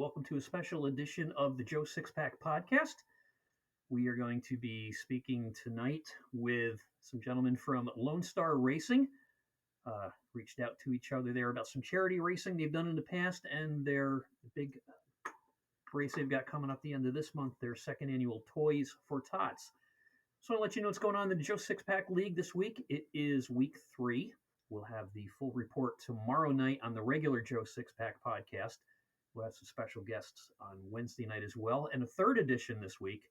welcome to a special edition of the Joe Sixpack Podcast. We are going to be speaking tonight with some gentlemen from Lsr Racing. Reached out to each other there about some charity racing they've done in the past and their big race they've got coming up the end of this month, their second annual Toys for Tots. So I'll let you know what's going on in the Joe Sixpack League this week. It is week 3. We'll have the full report tomorrow night on the regular Joe Sixpack podcast. We'll have some special guests on Wednesday night as well, and a third edition this week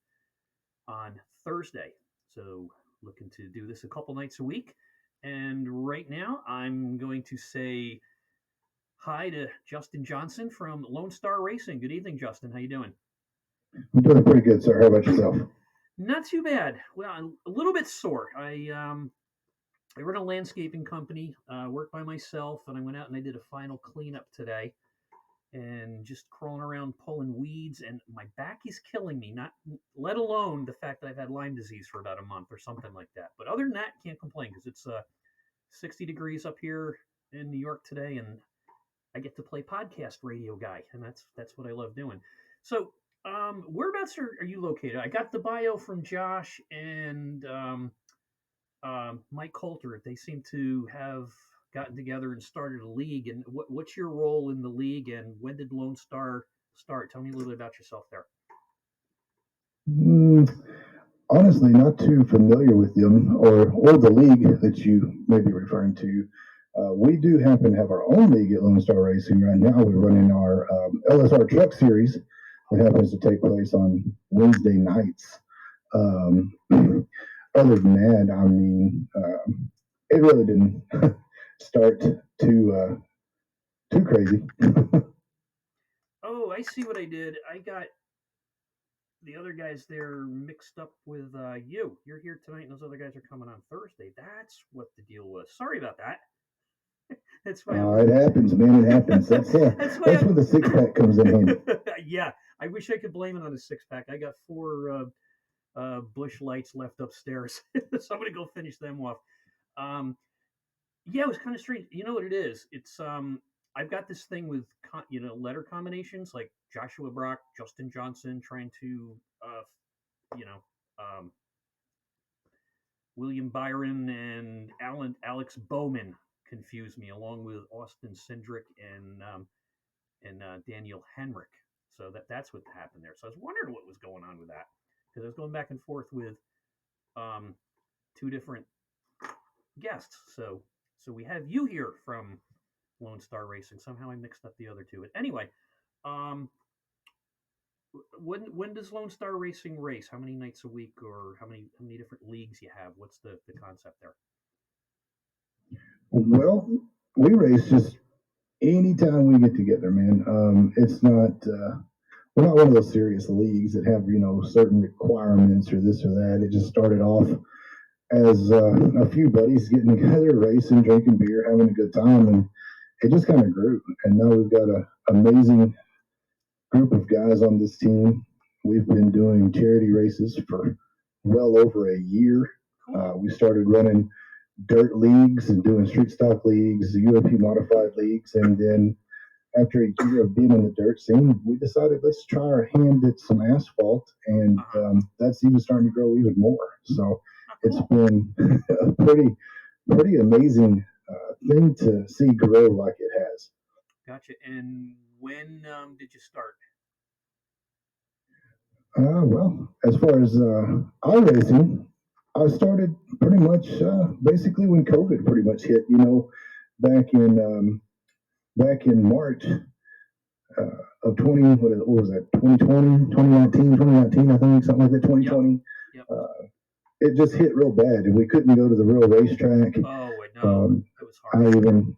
on Thursday. So looking to do this a couple nights a week. And right now, I'm going to say hi to Justin Johnson from Lsr Racing. Good evening, Justin. How you doing? I'm doing pretty good, sir. How about yourself? Not too bad. Well, I'm a little bit sore. I run a landscaping company, work by myself, and I went out and I did a final cleanup today. And just crawling around pulling weeds, and my back is killing me, not let alone the fact that I've had Lyme disease for about a month or something like that. But other than that, can't complain because it's 60 degrees up here in New York today, and I get to play podcast radio guy, and that's what I love doing. So whereabouts are you located? I got the bio from Josh and Mike Coulter. They seem to have gotten together and started a league. And what's your role in the league, and when did Lsr start? Tell me a little bit about yourself there. Honestly, not too familiar with them or the league that you may be referring to. We do happen to have our own league at Lsr Racing right now. We're running our Lsr Truck Series that happens to take place on Wednesday nights. Other than that, I mean, it really didn't start too crazy. Oh, I see what I did. I got the other guys there mixed up with you. You're here tonight, and those other guys are coming on Thursday. That's what the deal was. Sorry about that. That's why it happens, man. It happens. That's when the six-pack comes in handy. Yeah, I wish I could blame it on a six-pack. I got 4 bush lights left upstairs. Somebody go finish them off. Yeah, it was kind of strange. You know what it is? It's I've got this thing with letter combinations like Joshua Brock, Justin Johnson, trying to William Byron and Alex Bowman confuse me, along with Austin Cindric and Daniel Henrik. So that's what happened there. So I was wondering what was going on with that, because I was going back and forth with 2 different guests. So we have you here from Lsr Racing. Somehow I mixed up the other 2. But anyway, when does Lsr Racing race? How many nights a week, or how many different leagues you have? What's the concept there? Well, we race just anytime we get together, man. It's not we're not one of those serious leagues that have certain requirements or this or that. It just started off as a few buddies getting together, racing, drinking beer, having a good time, and it just kind of grew. And now we've got an amazing group of guys on this team. We've been doing charity races for well over a year. We started running dirt leagues and doing street stock leagues, UAP modified leagues, and then after a year of being in the dirt scene, we decided let's try our hand at some asphalt, and that's even starting to grow even more. So it's been a pretty amazing thing to see grow like it has. Gotcha. And when did you start? Well, as far as iRacing, I started pretty much basically when COVID pretty much hit. Back in March of 2019, I think, something like that. 2020. Yep. It just hit real bad, and we couldn't go to the real racetrack. Oh, I know. It was hard. I even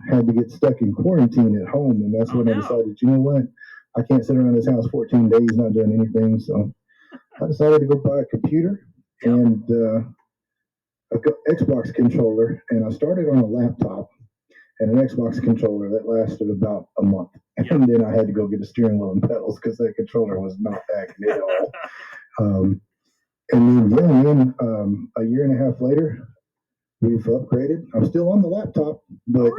had to get stuck in quarantine at home, and that's when I decided, you know what? I can't sit around this house 14 days not doing anything. So I decided to go buy a computer and an Xbox controller, and I started on a laptop and an Xbox controller that lasted about a month. And then I had to go get a steering wheel and pedals because that controller was not acting at all. And then, a year and a half later, we've upgraded. I'm still on the laptop, but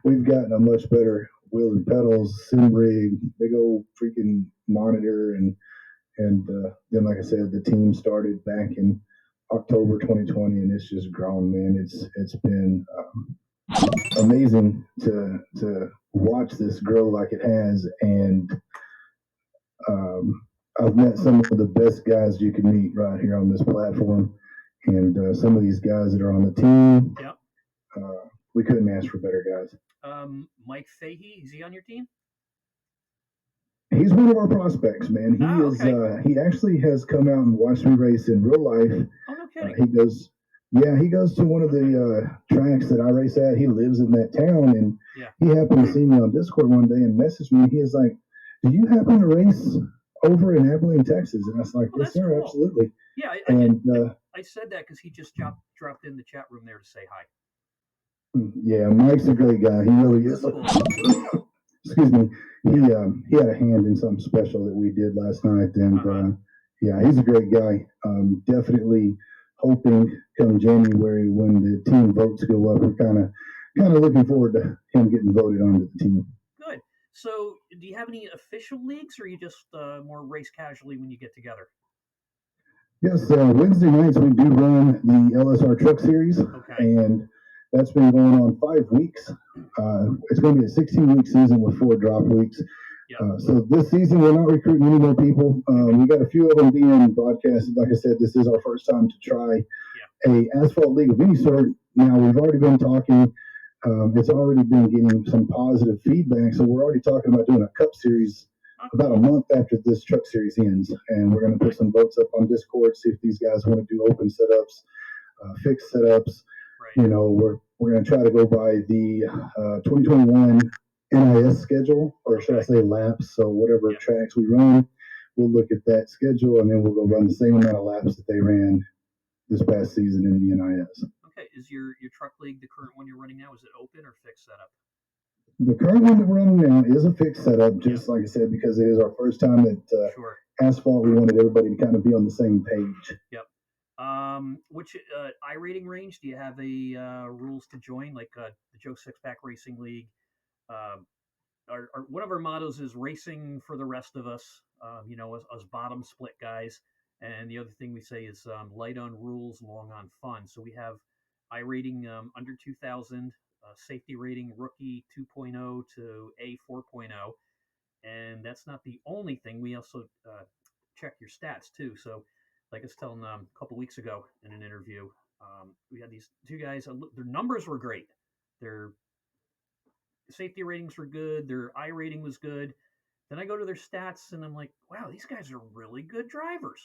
we've gotten a much better wheels and pedals, sim rig, big old freaking monitor, and then, like I said, the team started back in October 2020, and it's just grown, man. It's been amazing to watch this grow like it has, and um, I've met some of the best guys you can meet right here on this platform, and some of these guys that are on the team, Yep. We couldn't ask for better guys. Mike Fahey, is he on your team? He's one of our prospects, man. Okay. He actually has come out and watched me race in real life. Oh, no kidding. He goes to one of the tracks that I race at. He lives in that town, and Yeah. he happened to see me on Discord one day and messaged me. And he was like, "Do you happen to race over in Abilene, Texas?" And I was like, Oh, "Yes, that's sir, cool. absolutely." Yeah, I said that because he just dropped in the chat room there to say hi. Yeah, Mike's a great guy. He really is. Cool. Excuse me. He had a hand in something special that we did last night, and yeah, he's a great guy. Definitely hoping come January when the team votes go up, we're kind of looking forward to him getting voted onto the team. Good. So, do you have any official leagues, or you just more race casually when you get together? Yes, Wednesday nights we do run the Lsr Truck Series, Okay. and that's been going on 5 weeks. It's going to be a 16-week season with 4 drop weeks. Yep. So this season we're not recruiting any more people. We got a few of them being broadcasted. Like I said, this is our first time to try a asphalt league of any sort. Now we've already been talking. It's already been getting some positive feedback. So we're already talking about doing a cup series about a month after this truck series ends, and we're going to put some votes up on Discord, see if these guys want to do open setups, fixed setups. Right. You know, we're going to try to go by the 2021 NIS schedule, or should I say laps? So whatever tracks we run, we'll look at that schedule, and then we'll go run the same amount of laps that they ran this past season in the NIS. Okay, is your truck league, the current one you're running now, is it open or fixed setup? The current one that we're running now is a fixed setup, just like I said, because it is our first time at asphalt. We wanted everybody to kind of be on the same page. Yep. Which iRating range do you have a rules to join, like the Joe Sixpack Racing League? One of our mottos is racing for the rest of us. You know, us bottom split guys. And the other thing we say is light on rules, long on fun. So we have iRating under 2,000, safety rating rookie 2.0 to A 4.0. And that's not the only thing. We also check your stats too. So, like I was telling a couple weeks ago in an interview, we had these 2 guys. Their numbers were great. Their safety ratings were good. Their iRating was good. Then I go to their stats and I'm like, wow, these guys are really good drivers.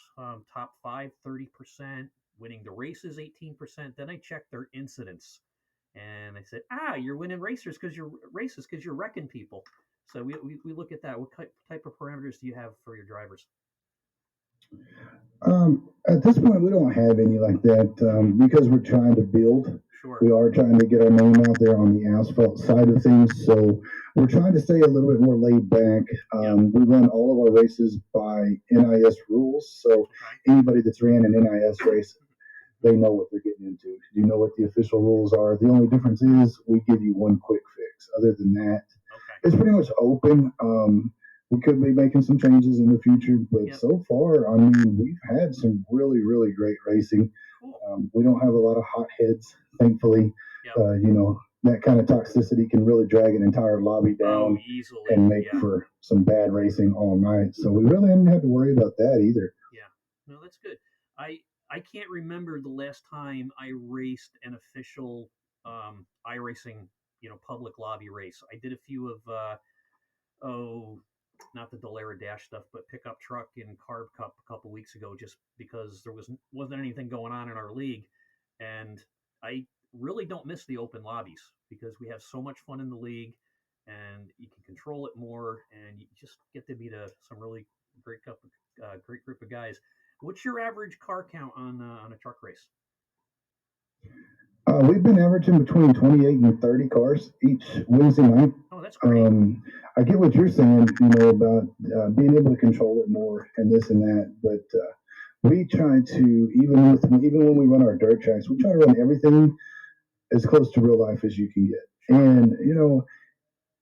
Top 5, 30%, winning the races 18%. Then I checked their incidents, and I said, you're winning races because you're wrecking people. So we look at that. What type of parameters do you have for your drivers? At this point, we don't have any like that because we're trying to build. Sure. We are trying to get our name out there on the asphalt side of things. So we're trying to stay a little bit more laid back. We run all of our races by NIS rules. So anybody that's ran an NIS race, they know what they're getting into. You know what the official rules are. The only difference is we give you one quick fix. Other than that, it's pretty much open. We could be making some changes in the future, but so far, I mean, we've had some really, really great racing. We don't have a lot of hot heads, thankfully. You know, that kind of toxicity can really drag an entire lobby down easily and make for some bad racing all night. So we really haven't had to worry about that either. Yeah, no, that's good. I can't remember the last time I raced an official iRacing, public lobby race. I did a few of not the Lsr Dash stuff, but pickup truck and carb cup a couple weeks ago, just because there wasn't anything going on in our league, and I really don't miss the open lobbies because we have so much fun in the league, and you can control it more, and you just get to meet some really great group of guys. What's your average car count on a truck race? We've been averaging between 28 and 30 cars each Wednesday night. Oh, that's great. I get what you're saying, about being able to control it more and this and that, but we try to, even when we run our dirt tracks, we try to run everything as close to real life as you can get. And,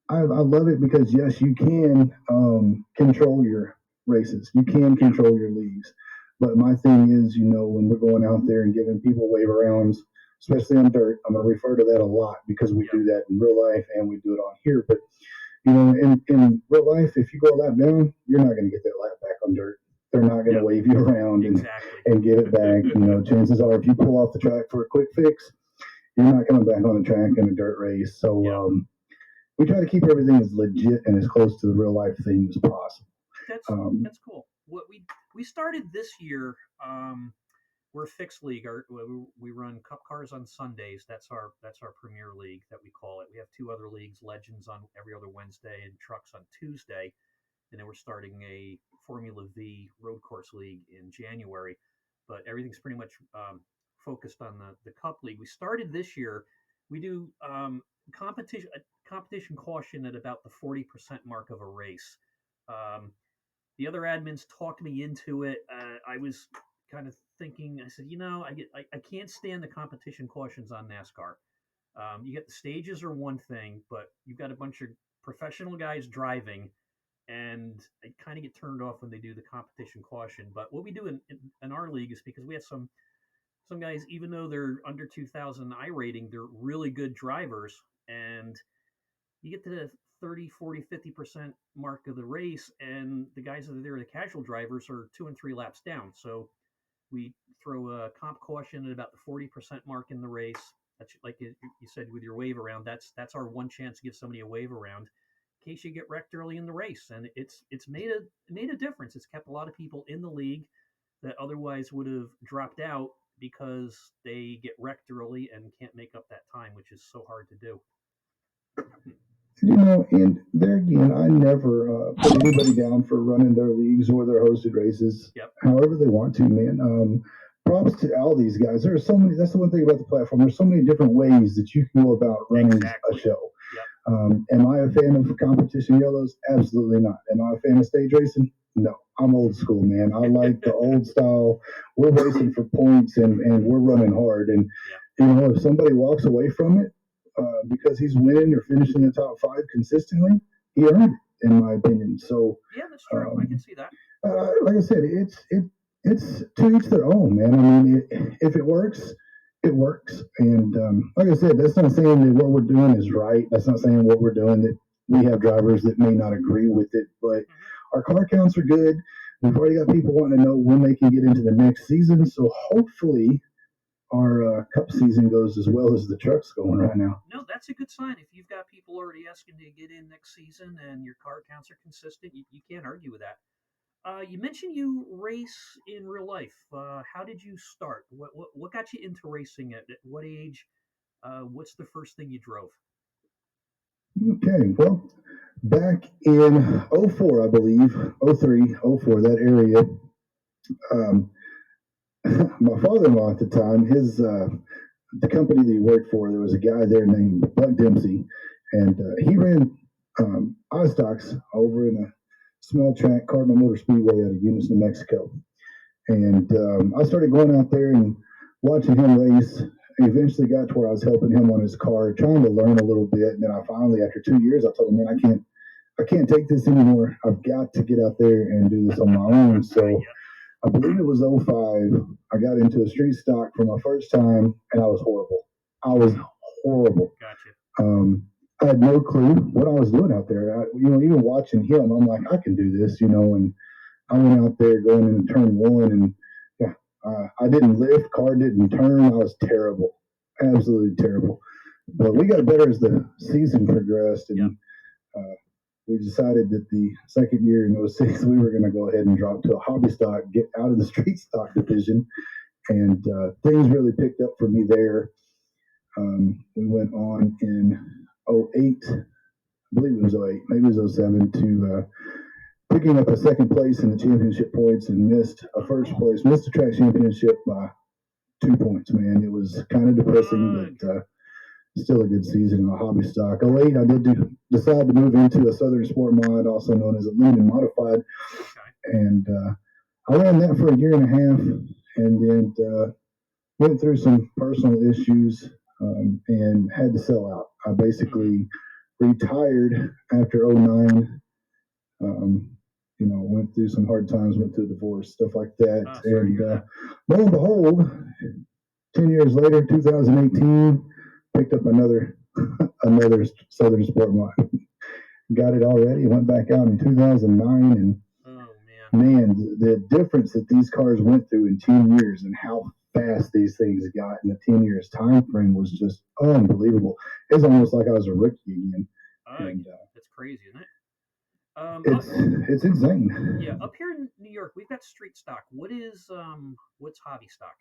I love it because yes, you can control your races, you can control your leagues. But my thing is, when we're going out there and giving people wave arounds, especially on dirt, I'm going to refer to that a lot because we Yep. do that in real life and we do it on here. But in real life, if you go a lap down, you're not going to get that lap back on dirt. They're not going to Yep. wave you around Exactly. and give it back. Chances are, if you pull off the track for a quick fix, you're not coming back on the track in a dirt race. So Yep. we try to keep everything as legit and as close to the real life thing as possible. That's cool. What we started this year. We're a fixed league. We run cup cars on Sundays. That's our premier league that we call it. We have two other leagues, Legends on every other Wednesday and Trucks on Tuesday, and then we're starting a Formula V road course league in January. But everything's pretty much focused on the Cup League. We started this year. We do competition caution at about the 40% mark of a race. Um, the other admins talked me into it. I was kind of thinking. I said, I can't stand the competition cautions on NASCAR. You get the stages are one thing, but you've got a bunch of professional guys driving, and I kind of get turned off when they do the competition caution. But what we do in our league is because we have some guys, even though they're under 2,000 I rating, they're really good drivers, and you get to the 30, 40, 50% mark of the race, and the guys that are there, the casual drivers, are 2 and 3 laps down. So we throw a comp caution at about the 40% mark in the race. That's like you said with your wave around. That's our one chance to give somebody a wave around in case you get wrecked early in the race, and it's made a difference. It's kept a lot of people in the league that otherwise would have dropped out because they get wrecked early and can't make up that time, which is so hard to do. And there again, I never put anybody down for running their leagues or their hosted races, Yep. however they want to, man. Props to all these guys. There are so many. That's the one thing about the platform. There's so many different ways that you can go about running Exactly. a show. Yep. Am I a fan of competition yellows? Absolutely not. Am I a fan of stage racing? No. I'm old school, man. I like the old style. We're racing for points and we're running hard. And, if somebody walks away from it because he's winning or finishing the top five consistently, he earned it, in my opinion. So, yeah, that's true. I can see that. Like I said, it's to each their own, man. I mean, if it works, it works. And like I said, that's not saying that what we're doing is right. That's not saying what we're doing that we have drivers that may not agree with it. But our car counts are good. We've already got people wanting to know when they can get into the next season. So hopefully our cup season goes as well as the truck's going right now. No, that's a good sign. If you've got people already asking to get in next season and your car counts are consistent, you can't argue with that. You mentioned you race in real life. How did you start? What got you into racing? At what age? What's the first thing you drove? Okay, well, back in '04, I believe, '03, '04, that area, um, my father-in-law at the time, the company that he worked for, there was a guy there named Bud Dempsey, and he ran iStocks over in a small track, Cardinal Motor Speedway out of Eunice, New Mexico. And I started going out there and watching him race. Eventually got to where I was helping him on his car, trying to learn a little bit. And then I finally, after 2 years, I told him, man, I can't take this anymore. I've got to get out there and do this on my own. So I believe it was '05. I got into a street stock for my first time, and I was horrible. I was horrible. Gotcha. I had no clue what I was doing out there. Even watching him, I'm like, I can do this, and I went out there going into turn one, and yeah, I didn't lift, car didn't turn. I was terrible, absolutely terrible. But we got better as the season progressed, and we decided that the second year in '06 we were going to go ahead and drop to a hobby stock, get out of the street stock division, and things really picked up for me there. We went on in '08, I believe it was '08, maybe it was '07, to picking up a second place in the championship points and missed the track championship by 2 points, man. It was kind of depressing, but still a good season in the hobby stock. '08, I did decide to move into a Southern Sport Mod, also known as a Linden Modified, and I ran that for a year and a half, and then went through some personal issues and had to sell out. I basically retired after '09. Um, went through some hard times, went through a divorce, stuff like that. Sorry to hear that. Lo and behold, 10 years later, 2018, picked up another Southern Sport line. Got it already. Went back out in 2009, and man, the difference that these cars went through in 10 years and how fast these things got in the 10 years time frame was just unbelievable. It's almost like I was a rookie again. That's crazy, isn't it? It's insane. Yeah, up here in New York, we've got street stock. What's hobby stock?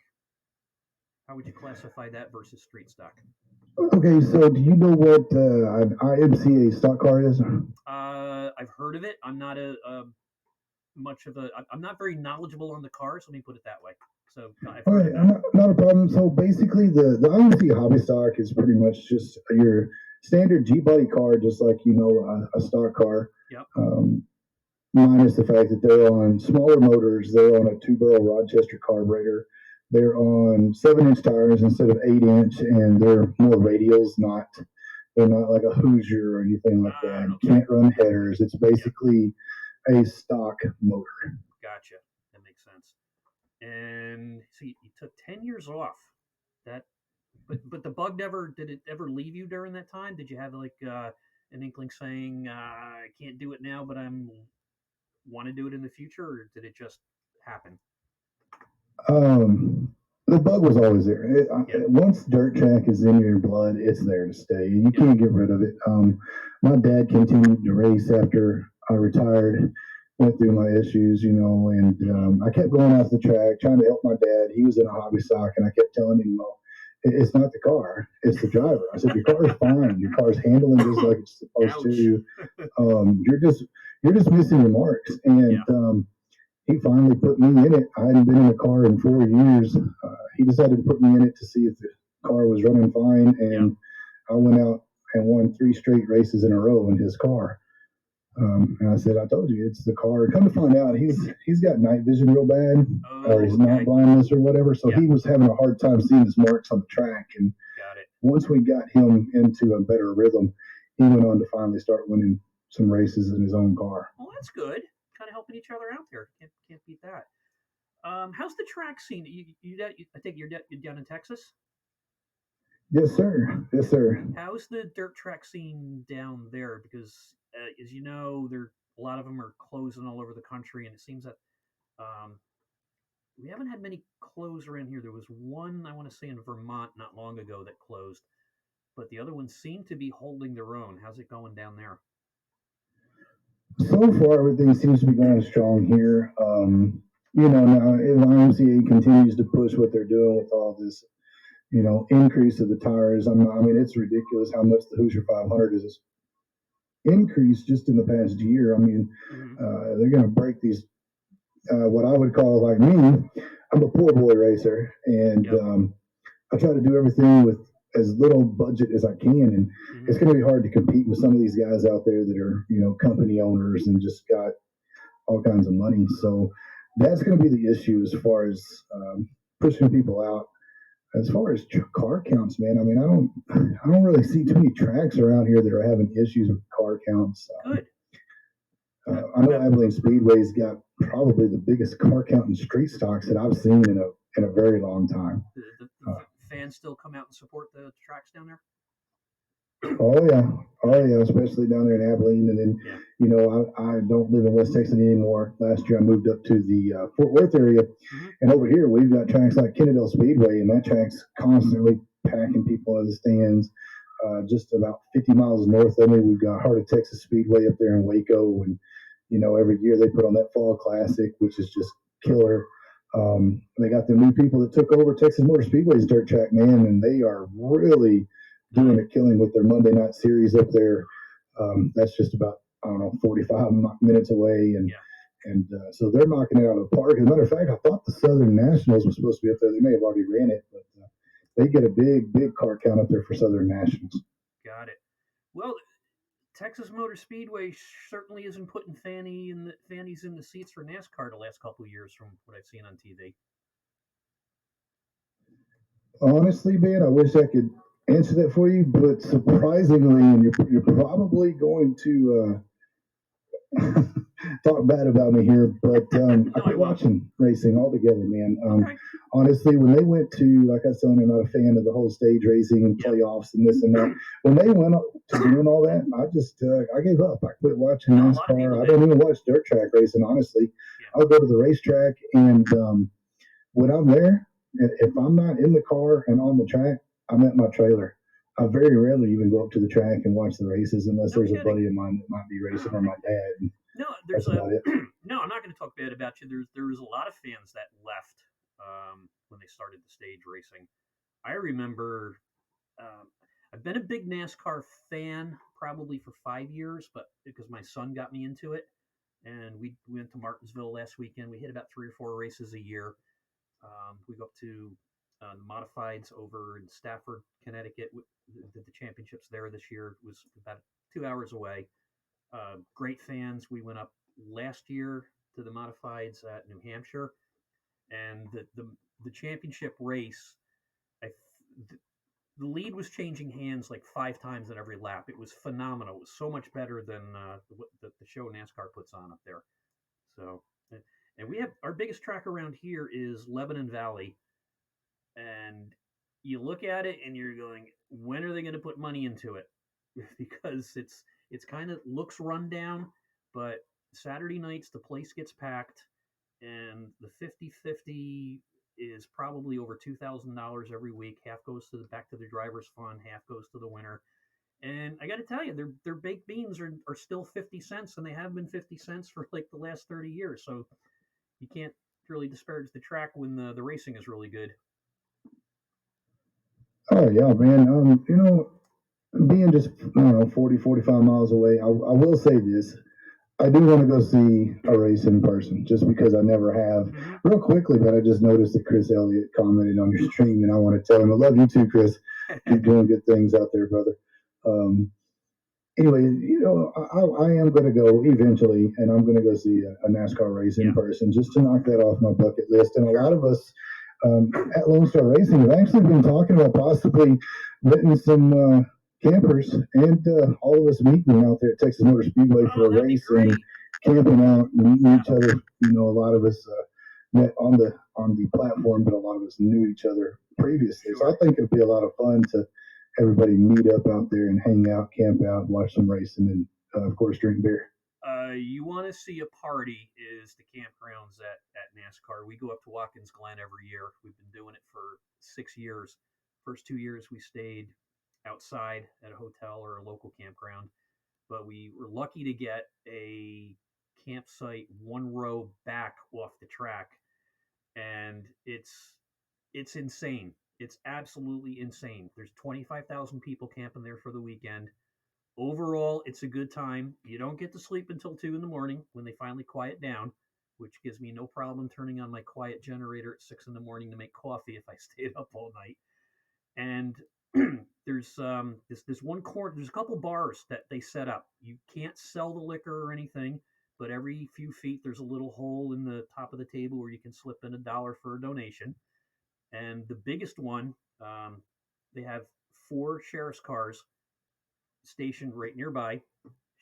How would you classify that versus street stock? Okay, so do you know what an IMCA stock car is? I've heard of it. I'm not I'm not very knowledgeable on the cars. Let me put it that way. So I've heard of that. Not a problem. So basically, the IMCA hobby stock is pretty much just your standard G-body car, just like a stock car. Yep. Minus the fact that they're on smaller motors. They're on a 2-barrel Rochester carburetor. They're on 7-inch tires instead of 8-inch, and they're more radials. They're not like a Hoosier or anything like that. You can't run headers. It's basically a stock motor. Gotcha. That makes sense. And so you took 10 years off. But the bug did it ever leave you during that time? Did you have like an inkling saying I can't do it now, but want to do it in the future, or did it just happen? The bug was always there. Once dirt track is in your blood, it's there to stay. You can't get rid of it. My dad continued to race after I retired, went through my issues, and I kept going off the track, trying to help my dad. He was in a hobby stock, and I kept telling him, well, it's not the car, it's the driver. I said, your car's fine. Your car's handling just like it's supposed to. You're just missing your marks. And he finally put me in it. I hadn't been in a car in 4 years. He decided to put me in it to see if the car was running fine, and I went out and won 3 straight races in a row in his car. And I said, I told you, it's the car. Come to find out, he's got night vision real bad, or he's not blindness or whatever. So he was having a hard time seeing his marks on the track. And once we got him into a better rhythm, he went on to finally start winning some races in his own car. Well, that's good. Kind of helping each other out there. Can't beat that. How's the track scene? I think you're down in Texas. Yes, sir. Yes, sir. How's the dirt track scene down there? Because as you know, a lot of them are closing all over the country, and it seems that we haven't had many close around here. There was one, I want to say, in Vermont not long ago that closed, but the other ones seem to be holding their own. How's it going down there? So far, everything seems to be going strong here. Now if IMCA continues to push what they're doing with all this, increase of the tires, it's ridiculous how much the Hoosier 500 is increased just in the past year. They're going to break these, what I would call, like me, I'm a poor boy racer, and I try to do everything with as little budget as I can, and it's going to be hard to compete with some of these guys out there that are, company owners and just got all kinds of money. So that's going to be the issue as far as pushing people out. As far as car counts, man, I don't really see too many tracks around here that are having issues with car counts. Good. I know Abilene Speedway's got probably the biggest car count in street stocks that I've seen in a very long time. The fans still come out and support the tracks down there? Oh yeah, especially down there in Abilene. And then, I don't live in West Texas anymore. Last year I moved up to the Fort Worth area, and over here we've got tracks like Kennedale Speedway, and that track's constantly packing people out of the stands. Just about 50 miles north of me, we've got Heart of Texas Speedway up there in Waco, and every year they put on that Fall Classic, which is just killer. They got the new people that took over Texas Motor Speedway's dirt track, man, and they are really doing a killing with their Monday night series up there. That's just about, 45 minutes away, and so they're knocking it out of the park. As a matter of fact, I thought the Southern Nationals was supposed to be up there. They may have already ran it, but they get a big car count up there for Southern Nationals. Got it. Well, Texas Motor Speedway certainly isn't putting fannies in the seats for NASCAR the last couple of years, from what I've seen on TV. Honestly, man, I wish I could answer that for you, but surprisingly, and you're probably going to talk bad about me here, but No, I quit won't. watching racing altogether, man. Okay. Honestly, when they went to, like I was telling you, I'm not a fan of the whole stage racing and Yep. playoffs and this and that. When they went up to doing all that, I just I gave up. I quit watching No, a lot of people NASCAR. I did. don't even watch dirt track racing, honestly. Yeah. I'll go to the racetrack, and when I'm there, if I'm not in the car and on the track, I'm at my trailer. I very rarely even go up to the track and watch the races unless No there's a kidding. buddy of mine that might be racing or my dad. And No, there's that's a about it. no. I'm not going to talk bad about you. There was a lot of fans that left when they started the stage racing. I remember um, I've been a big NASCAR fan probably for 5 years, but because my son got me into it, and we went to Martinsville last weekend. We hit about 3 or 4 races a year. We go up to the modifieds over in Stafford, Connecticut. We did the championships there this year. It was about 2 hours away. Great fans. We went up last year to the modifieds at New Hampshire, and the championship race. I, the lead was changing hands like 5 times in every lap. It was phenomenal. It was so much better than what the show NASCAR puts on up there. So, and we have our biggest track around here is Lebanon Valley, and you look at it and you're going, when are they going to put money into it? Because it's kind of looks run down, but Saturday nights the place gets packed, and the 50-50 is probably over $2,000 every week. Half goes to the back to the driver's fund, half goes to the winner. And I got to tell you, their baked beans are still 50 cents, and they have been 50 cents for like the last 30 years. So you can't really disparage the track when the racing is really good. Oh yeah, man. Being just 40, 45 miles away, I will say this. I do want to go see a race in person just because I never have. Mm-hmm. Real quickly, but I just noticed that Chris Elliott commented on your stream, and I want to tell him I love you too, Chris. Keep doing good things out there, brother. Anyway, I am going to go eventually, and I'm going to go see a NASCAR race in person just to knock that off my bucket list. And a lot of us at Lone Star Racing have actually been talking about possibly renting some campers and all of us meeting out there at Texas Motor Speedway for a race and camping out and meeting each other. A lot of us met on the platform, but a lot of us knew each other previously. So I think it'd be a lot of fun to everybody meet up out there and hang out, camp out, watch some racing, and of course drink beer. You want to see a party is the campgrounds at NASCAR. We go up to Watkins Glen every year. We've been doing it for 6 years. First 2 years we stayed outside at a hotel or a local campground, but we were lucky to get a campsite 1 row back off the track, and it's insane. It's absolutely insane. There's 25,000 people camping there for the weekend. Overall, it's a good time. You don't get to sleep until 2 in the morning when they finally quiet down, which gives me no problem turning on my quiet generator at 6 in the morning to make coffee if I stayed up all night. And there's this one corner. There's a couple bars that they set up. You can't sell the liquor or anything, but every few feet there's a little hole in the top of the table where you can slip in $1 for a donation. And the biggest one, they have 4 sheriff's cars stationed right nearby.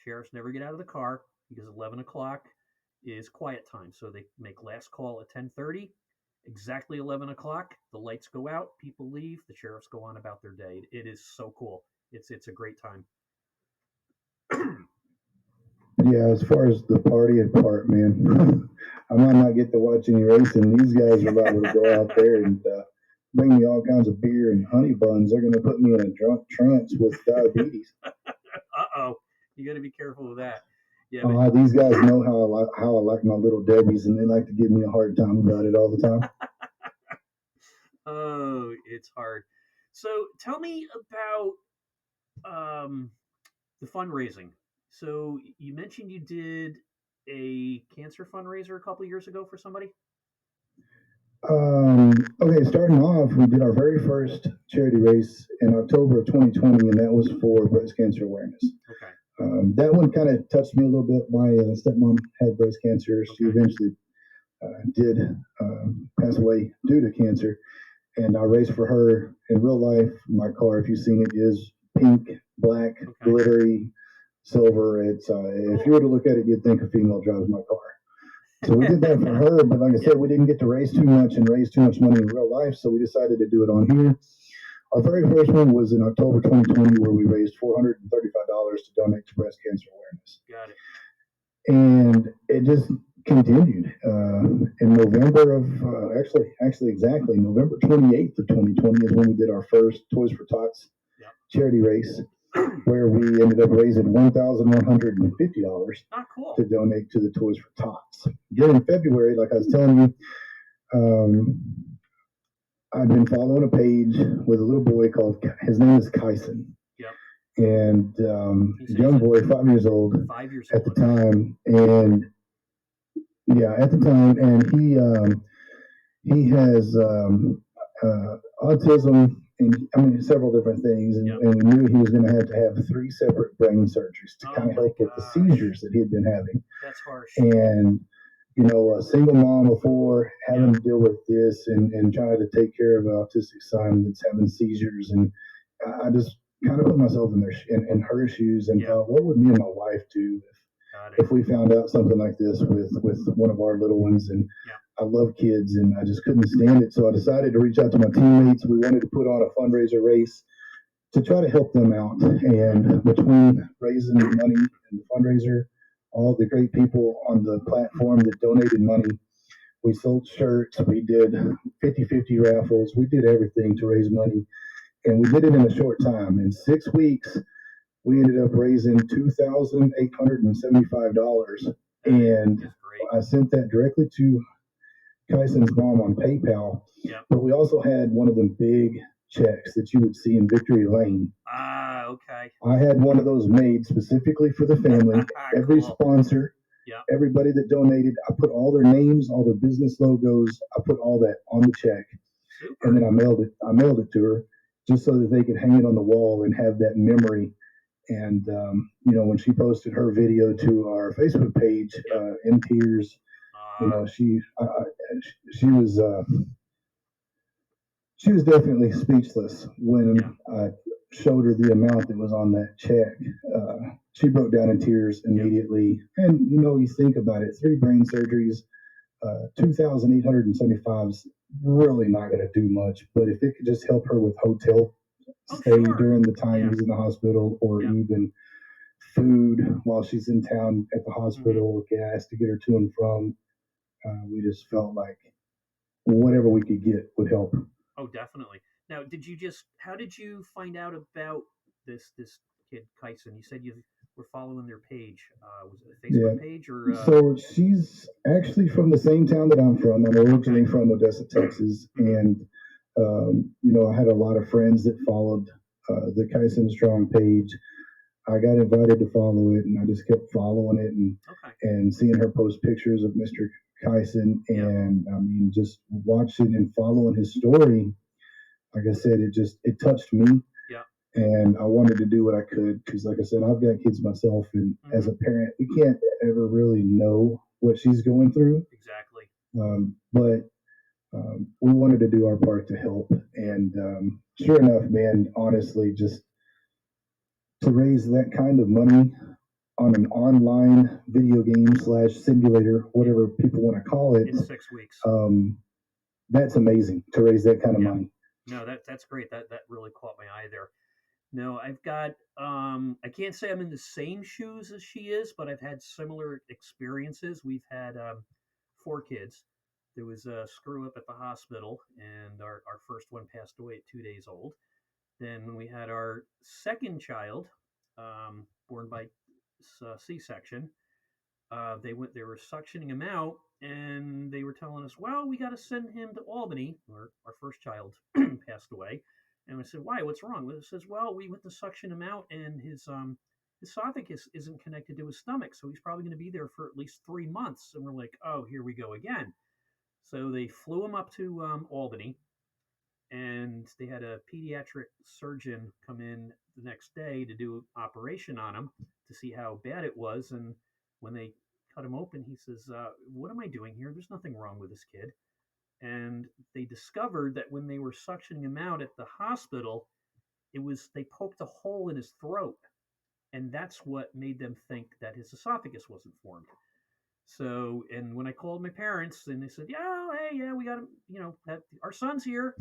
Sheriffs never get out of the car because 11 o'clock is quiet time. So they make last call at 10:30. Exactly 11 o'clock, the lights go out, people leave, the sheriffs go on about their day. It is so cool. It's a great time. Yeah, as far as the party part, man, I might not get to watch any racing. These guys are liable to go out there and bring me all kinds of beer and honey buns. They're going to put me in a drunk trance with diabetes. Uh-oh. You got to be careful with that. Yeah, these guys know how I like my little Debbies, and they like to give me a hard time about it all the time. Oh, it's hard. So tell me about the fundraising. So you mentioned you did a cancer fundraiser a couple years ago for somebody. Okay, starting off, we did our very first charity race in October of 2020, and that was for breast cancer awareness. Okay. That one kind of touched me a little bit. My stepmom had breast cancer. She eventually did pass away due to cancer. and I raced for her in real life. My car, if you've seen it, is pink, black, Okay. glittery, silver. It's if you were to look at it, you'd think a female drives my car. So we did that for her, but like I said, we didn't get to race too much and raise too much money in real life, so we decided to do it on here. Our very first one was in October 2020, where we raised $435 to donate to breast cancer awareness. Got it. And it just continued. In November of actually exactly November 28th of 2020 is when we did our first Toys for Tots charity race, where we ended up raising $1,150 cool. to donate to the Toys for Tots. During February, like I was telling you, I've been following a page with a little boy called, his name is Kyson. Yep. And young boy, 5 years old, 5 years at old. the time, and at the time, and he has autism, and several different things, and we knew he was going to have 3 separate brain surgeries to kind of help with the seizures that he had been having. That's harsh. And a single mom before, having to deal with this, and trying to take care of an autistic son that's having seizures, and I just kind of put myself in her shoes and thought, what would me and my wife do if we found out something like this with one of our little ones? And I love kids, and I just couldn't stand it. So I decided to reach out to my teammates. We wanted to put on a fundraiser race to try to help them out. And between raising money and the fundraiser, all the great people on the platform that donated money, we sold shirts, we did 50-50 raffles, we did everything to raise money. And we did it in a short time. In 6 weeks, we ended up raising $2,875. And I sent that directly to Kyson's mom on PayPal. But we also had one of them big checks that you would see in Victory Lane. Okay. I had one of those made specifically for the family. Every sponsor, everybody that donated, I put all their names, all their business logos, I put all that on the check. Super. And then I mailed it to her, just so that they could hang it on the wall and have that memory. And when she posted her video to our Facebook page, in tears, she was definitely speechless when I showed her the amount that was on that check. She broke down in tears immediately. And you think about it, 3 brain surgeries, 2,875 is really not going to do much. But if it could just help her with hotel stay during the time he's in the hospital, or even food while she's in town at the hospital, gas to get her to and from, we just felt like whatever we could get would help. Oh, definitely. Now, how did you find out about this kid, Kyson? You said you were following their page. Was it a Facebook page or? So she's actually from the same town that I'm from. I'm originally from Odessa, Texas, and I had a lot of friends that followed the Kyson Strong page. I got invited to follow it, and I just kept following it and seeing her post pictures of Mr. Kyson, and just watching and following his story. Like I said, it touched me. And I wanted to do what I could, because, like I said, I've got kids myself, and as a parent, we can't ever really know what she's going through. Exactly. But we wanted to do our part to help. And sure enough, man, honestly, just to raise that kind of money on an online video game / simulator, whatever people want to call it, in 6 weeks, that's amazing to raise that kind of money. No, that's great. That really caught my eye there. No, I've got I can't say I'm in the same shoes as she is, but I've had similar experiences. We've had 4 kids. There was a screw up at the hospital, and our first one passed away at 2 days old. Then when we had our second child, born by C-section, they were suctioning him out, and they were telling us, well, we got to send him to Albany. Our first child passed away. And I said, why? What's wrong? It says, well, we went to suction him out, and his esophagus isn't connected to his stomach, so he's probably going to be there for at least 3 months. And we're like, oh, here we go again. So they flew him up to Albany, and they had a pediatric surgeon come in the next day to do an operation on him to see how bad it was. And when they cut him open, he says, what am I doing here? There's nothing wrong with this kid. and they discovered that when they were suctioning him out at the hospital, they poked a hole in his throat, and that's what made them think that his esophagus wasn't formed. So, and when I called my parents, and they said, "Yeah, oh, hey, yeah, we got him. Our son's here,"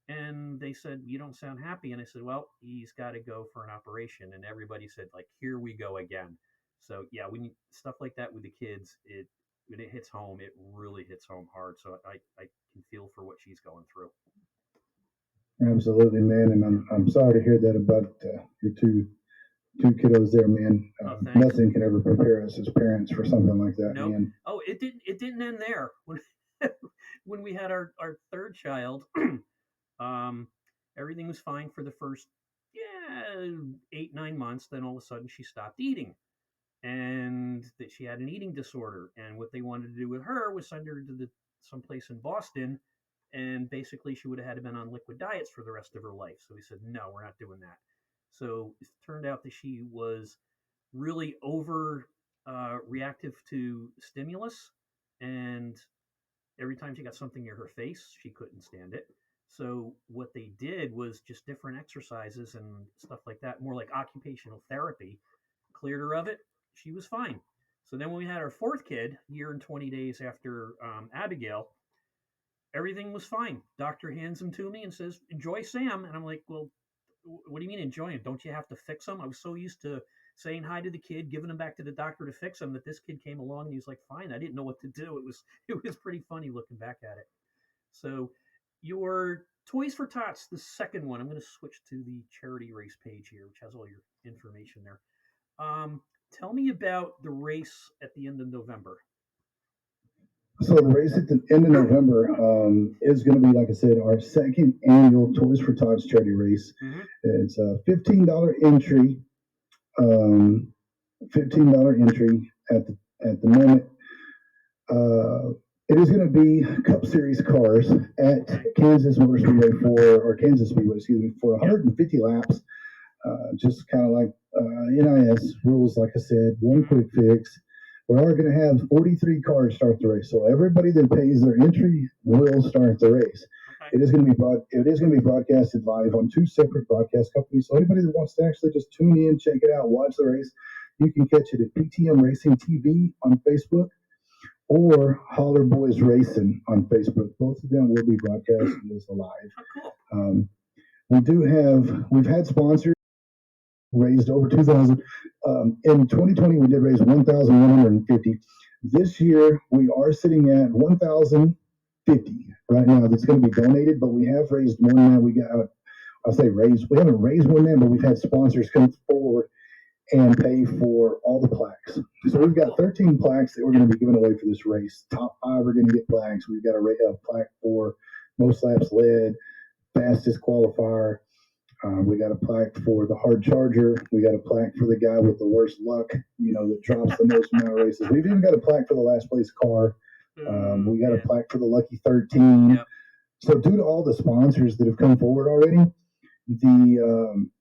and they said, "You don't sound happy," and I said, "Well, he's got to go for an operation," and everybody said, like, "Here we go again." So, yeah, when stuff like that with the kids, when it hits home, it really hits home hard. So I can feel for what she's going through. Absolutely, man. And I'm sorry to hear that about your two kiddos there, man. Nothing can ever prepare us as parents for something like that, nope. man. Oh, it didn't end there. When we had our third child, everything was fine for the first 8-9 months. Then all of a sudden she stopped eating, and that she had an eating disorder. And what they wanted to do with her was send her to someplace in Boston, and basically she would have had to been on liquid diets for the rest of her life. So we said, no, we're not doing that. So it turned out that she was really over reactive to stimulus, and every time she got something near her face, she couldn't stand it. So what they did was just different exercises and stuff like that, more like occupational therapy, cleared her of it. She was fine. So then when we had our fourth kid, year and 20 days after Abigail, everything was fine. Doctor hands him to me and says, "Enjoy Sam." And I'm like, "Well, what do you mean enjoy him? Don't you have to fix him?" I was so used to saying hi to the kid, giving him back to the doctor to fix him, that this kid came along and he was like, "Fine." I didn't know what to do. It was pretty funny looking back at it. So your Toys for Tots, the second one. I'm going to switch to the charity race page here, which has all your information there. Tell me about the race at the end of November. So the race at the end of November is going to be, like I said, our second annual Toys for Tots charity race. Mm-hmm. It's a $15 entry. $15 entry at the moment. It is going to be Cup Series cars at Kansas Motor Speedway or Kansas Speedway, for 150 laps. Just kind of like NIS rules, like I said, one quick fix. We are going to have 43 cars start the race, so everybody that pays their entry will start the race. Okay. It is going to be broadcasted live on two separate broadcast companies. So anybody that wants to actually just tune in, check it out, watch the race, you can catch it at PTM Racing TV on Facebook or Holler Boys Racing on Facebook. Both of them will be broadcasted as live. Oh, cool. We've had sponsors raised over 2,000. In 2020, we did raise 1,150. This year, we are sitting at 1,050 right now. That's going to be donated, but we have raised more than that. We haven't raised more than that, but we've had sponsors come forward and pay for all the plaques. So we've got 13 plaques that we're going to be giving away for this race. Top 5 are going to get plaques. We've got a plaque for most laps led, fastest qualifier. We got a plaque for the hard charger. We got a plaque for the guy with the worst luck, that drops the most amount of races. We've even got a plaque for the last place car. We got a plaque for the lucky 13. Yep. So due to all the sponsors that have come forward already,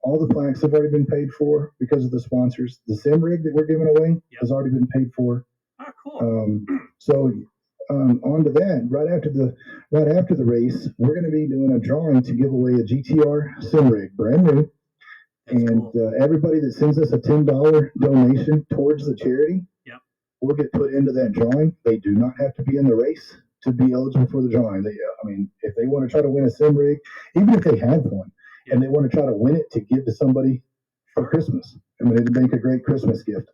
all the plaques have already been paid for because of the sponsors. The sim rig that we're giving away has already been paid for. Oh, cool. So on to that, right after the race, we're going to be doing a drawing to give away a GTR sim rig, brand new. That's and cool. Everybody that sends us a $10 donation towards the charity will get put into that drawing. They do not have to be in the race to be eligible for the drawing. If they want to try to win a sim rig, even if they have one, and they want to try to win it to give to somebody for Christmas, it'd make a great Christmas gift.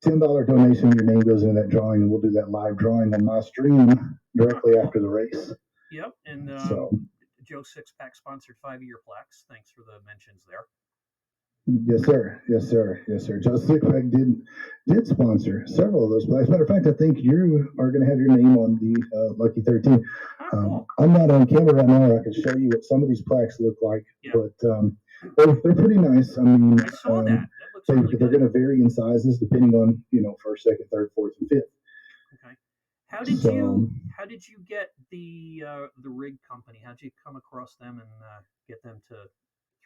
$10 donation, your name goes into that drawing, and we'll do that live drawing on my stream directly after the race. Yep, and Joe Sixpack sponsored 5-year plaques. Thanks for the mentions there. Yes, sir. Joe Sixpack did sponsor several of those plaques. Matter of fact, I think you are going to have your name on the Lucky 13. Cool. I'm not on camera right now. I can show you what some of these plaques look like, but they're pretty nice. I saw that. They're going to vary in sizes depending on first, second, third, fourth, and fifth. Okay. How did you get the rig company? How did you come across them and get them to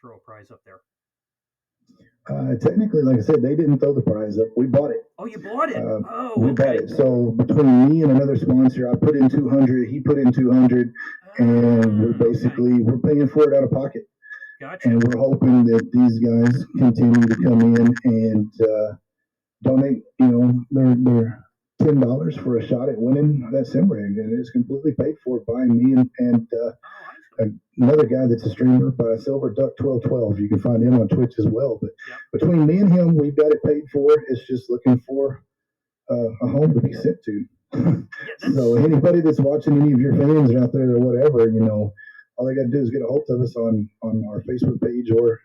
throw a prize up there? Technically, like I said, they didn't throw the prize up. We bought it. Oh, you bought it. We bought it. So between me and another sponsor, I put in 200. He put in 200, and we're paying for it out of pocket. Gotcha. And we're hoping that these guys continue to come in and donate. Their $10 for a shot at winning that sim rig, and it's completely paid for by me and another guy that's a streamer by Silver Duck 1212. You can find him on Twitch as well. But between me and him, we've got it paid for. It's just looking for a home to be sent to. So anybody that's watching, any of your fans out there or whatever, all they got to do is get a hold of us on our Facebook page or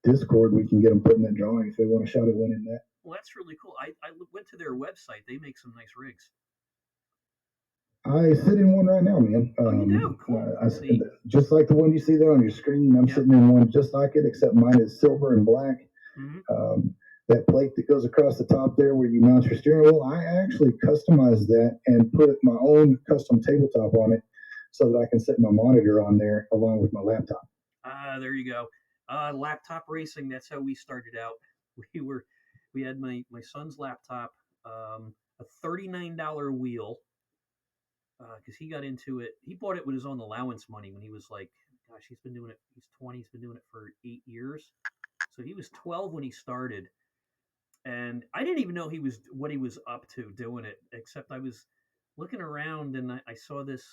Discord. We can get them put in that drawing if they want a shot at winning that. Well, that's really cool. I went to their website. They make some nice rigs. I sit in one right now, man. You do? Cool. Just like the one you see there on your screen, I'm sitting in one just like it, except mine is silver and black. Mm-hmm. That plate that goes across the top there where you mount your steering wheel, I actually customized that and put my own custom tabletop on it so that I can set my monitor on there along with my laptop. There you go. Laptop racing, that's how we started out. We had my son's laptop, a $39 wheel, because he got into it. He bought it with his own allowance money when he was like, gosh, he's been doing it. He's 20. He's been doing it for 8 years. So he was 12 when he started, and I didn't even know what he was up to doing it. Except I was looking around and I saw this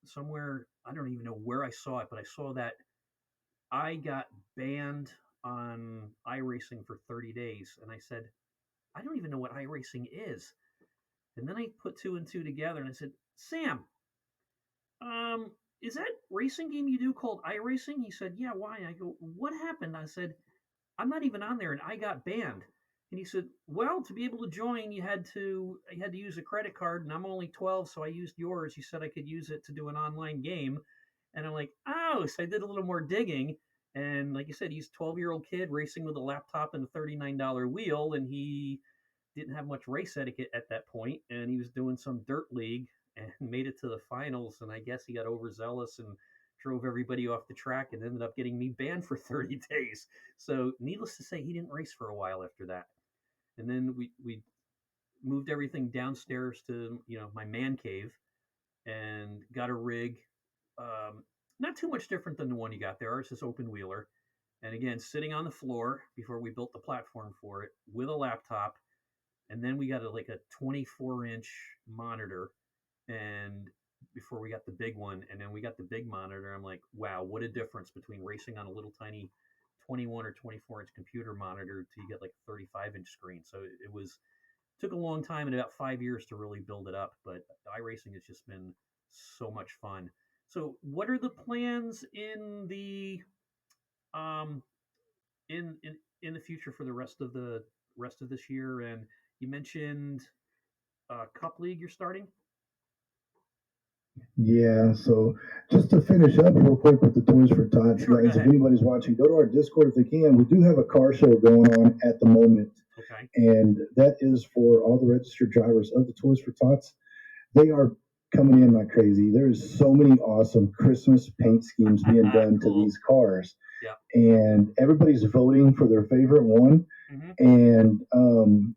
somewhere. I don't even know where I saw it, but I saw that I got banned on iRacing for 30 days, and I said, I don't even know what iRacing is. And then I put two and two together, and I said, Sam, is that racing game you do called iRacing? He said, yeah, why? I go, what happened? I said, I'm not even on there, and I got banned. And he said, well, to be able to join, you had to use a credit card, and I'm only 12, so I used yours. He said I could use it to do an online game. And I'm like, oh, so I did a little more digging. And like you said, he's a 12-year-old kid racing with a laptop and a $39 wheel, and he didn't have much race etiquette at that point, and he was doing some dirt league and made it to the finals. And I guess he got overzealous and drove everybody off the track and ended up getting me banned for 30 days. So needless to say, he didn't race for a while after that. And then we moved everything downstairs to my man cave and got a rig. Not too much different than the one you got there. Ours is open wheeler, and again, sitting on the floor before we built the platform for it with a laptop, and then we got a 24-inch monitor, and before we got the big one, and then we got the big monitor. I'm like, wow, what a difference between racing on a little tiny 21 or 24-inch computer monitor to you get like a 35-inch screen. So it took a long time and about 5 years to really build it up, but iRacing has just been so much fun. So, what are the plans in the in the future for the rest of this year? And you mentioned Cup League you're starting. Yeah, so just to finish up real quick with the Toys for Tots, guys, if anybody's watching, go to our Discord if they can. We do have a car show going on at the moment. Okay. And that is for all the registered drivers of the Toys for Tots. They are coming in like crazy. There's so many awesome Christmas paint schemes being done to these cars. Yeah. And everybody's voting for their favorite one. Mm-hmm. And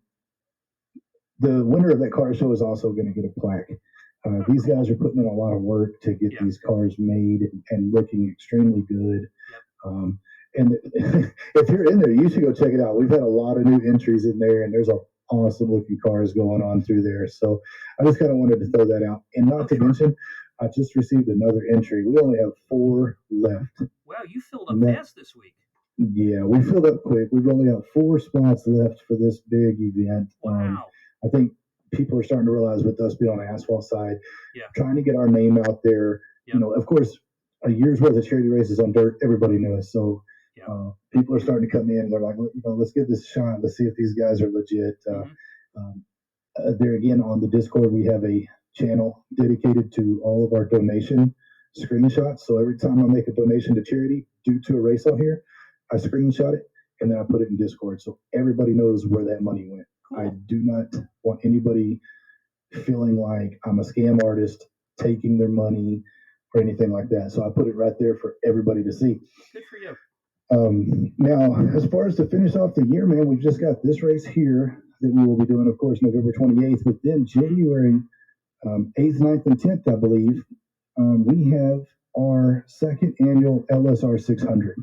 the winner of that car show is also going to get a plaque. These guys are putting in a lot of work to get these cars made and looking extremely good. Yep. And if you're in there, you should go check it out. We've had a lot of new entries in there, and there's awesome looking cars going on through there. So I just kind of wanted to throw that out. And not to mention, I just received another entry. We only have 4 left. Wow, you filled up fast this week. Yeah, we filled up quick. We've only got 4 spots left for this big event. Wow. I think people are starting to realize with us being on the asphalt side, trying to get our name out there. Yep. Of course, a year's worth of charity races on dirt, everybody knew us. So people are starting to come in. They're like, let's give this a shot. Let's see if these guys are legit. There again, on the Discord, we have a channel dedicated to all of our donation screenshots. So every time I make a donation to charity due to a race on here, I screenshot it and then I put it in Discord so everybody knows where that money went. Cool. I do not want anybody feeling like I'm a scam artist taking their money or anything like that. So I put it right there for everybody to see. Good for you. Now, as far as to finish off the year, man, we've just got this race here that we will be doing, of course, November 28th. But then Mm-hmm. January 8th, 9th, and 10th, I believe, we have our second annual LSR 600.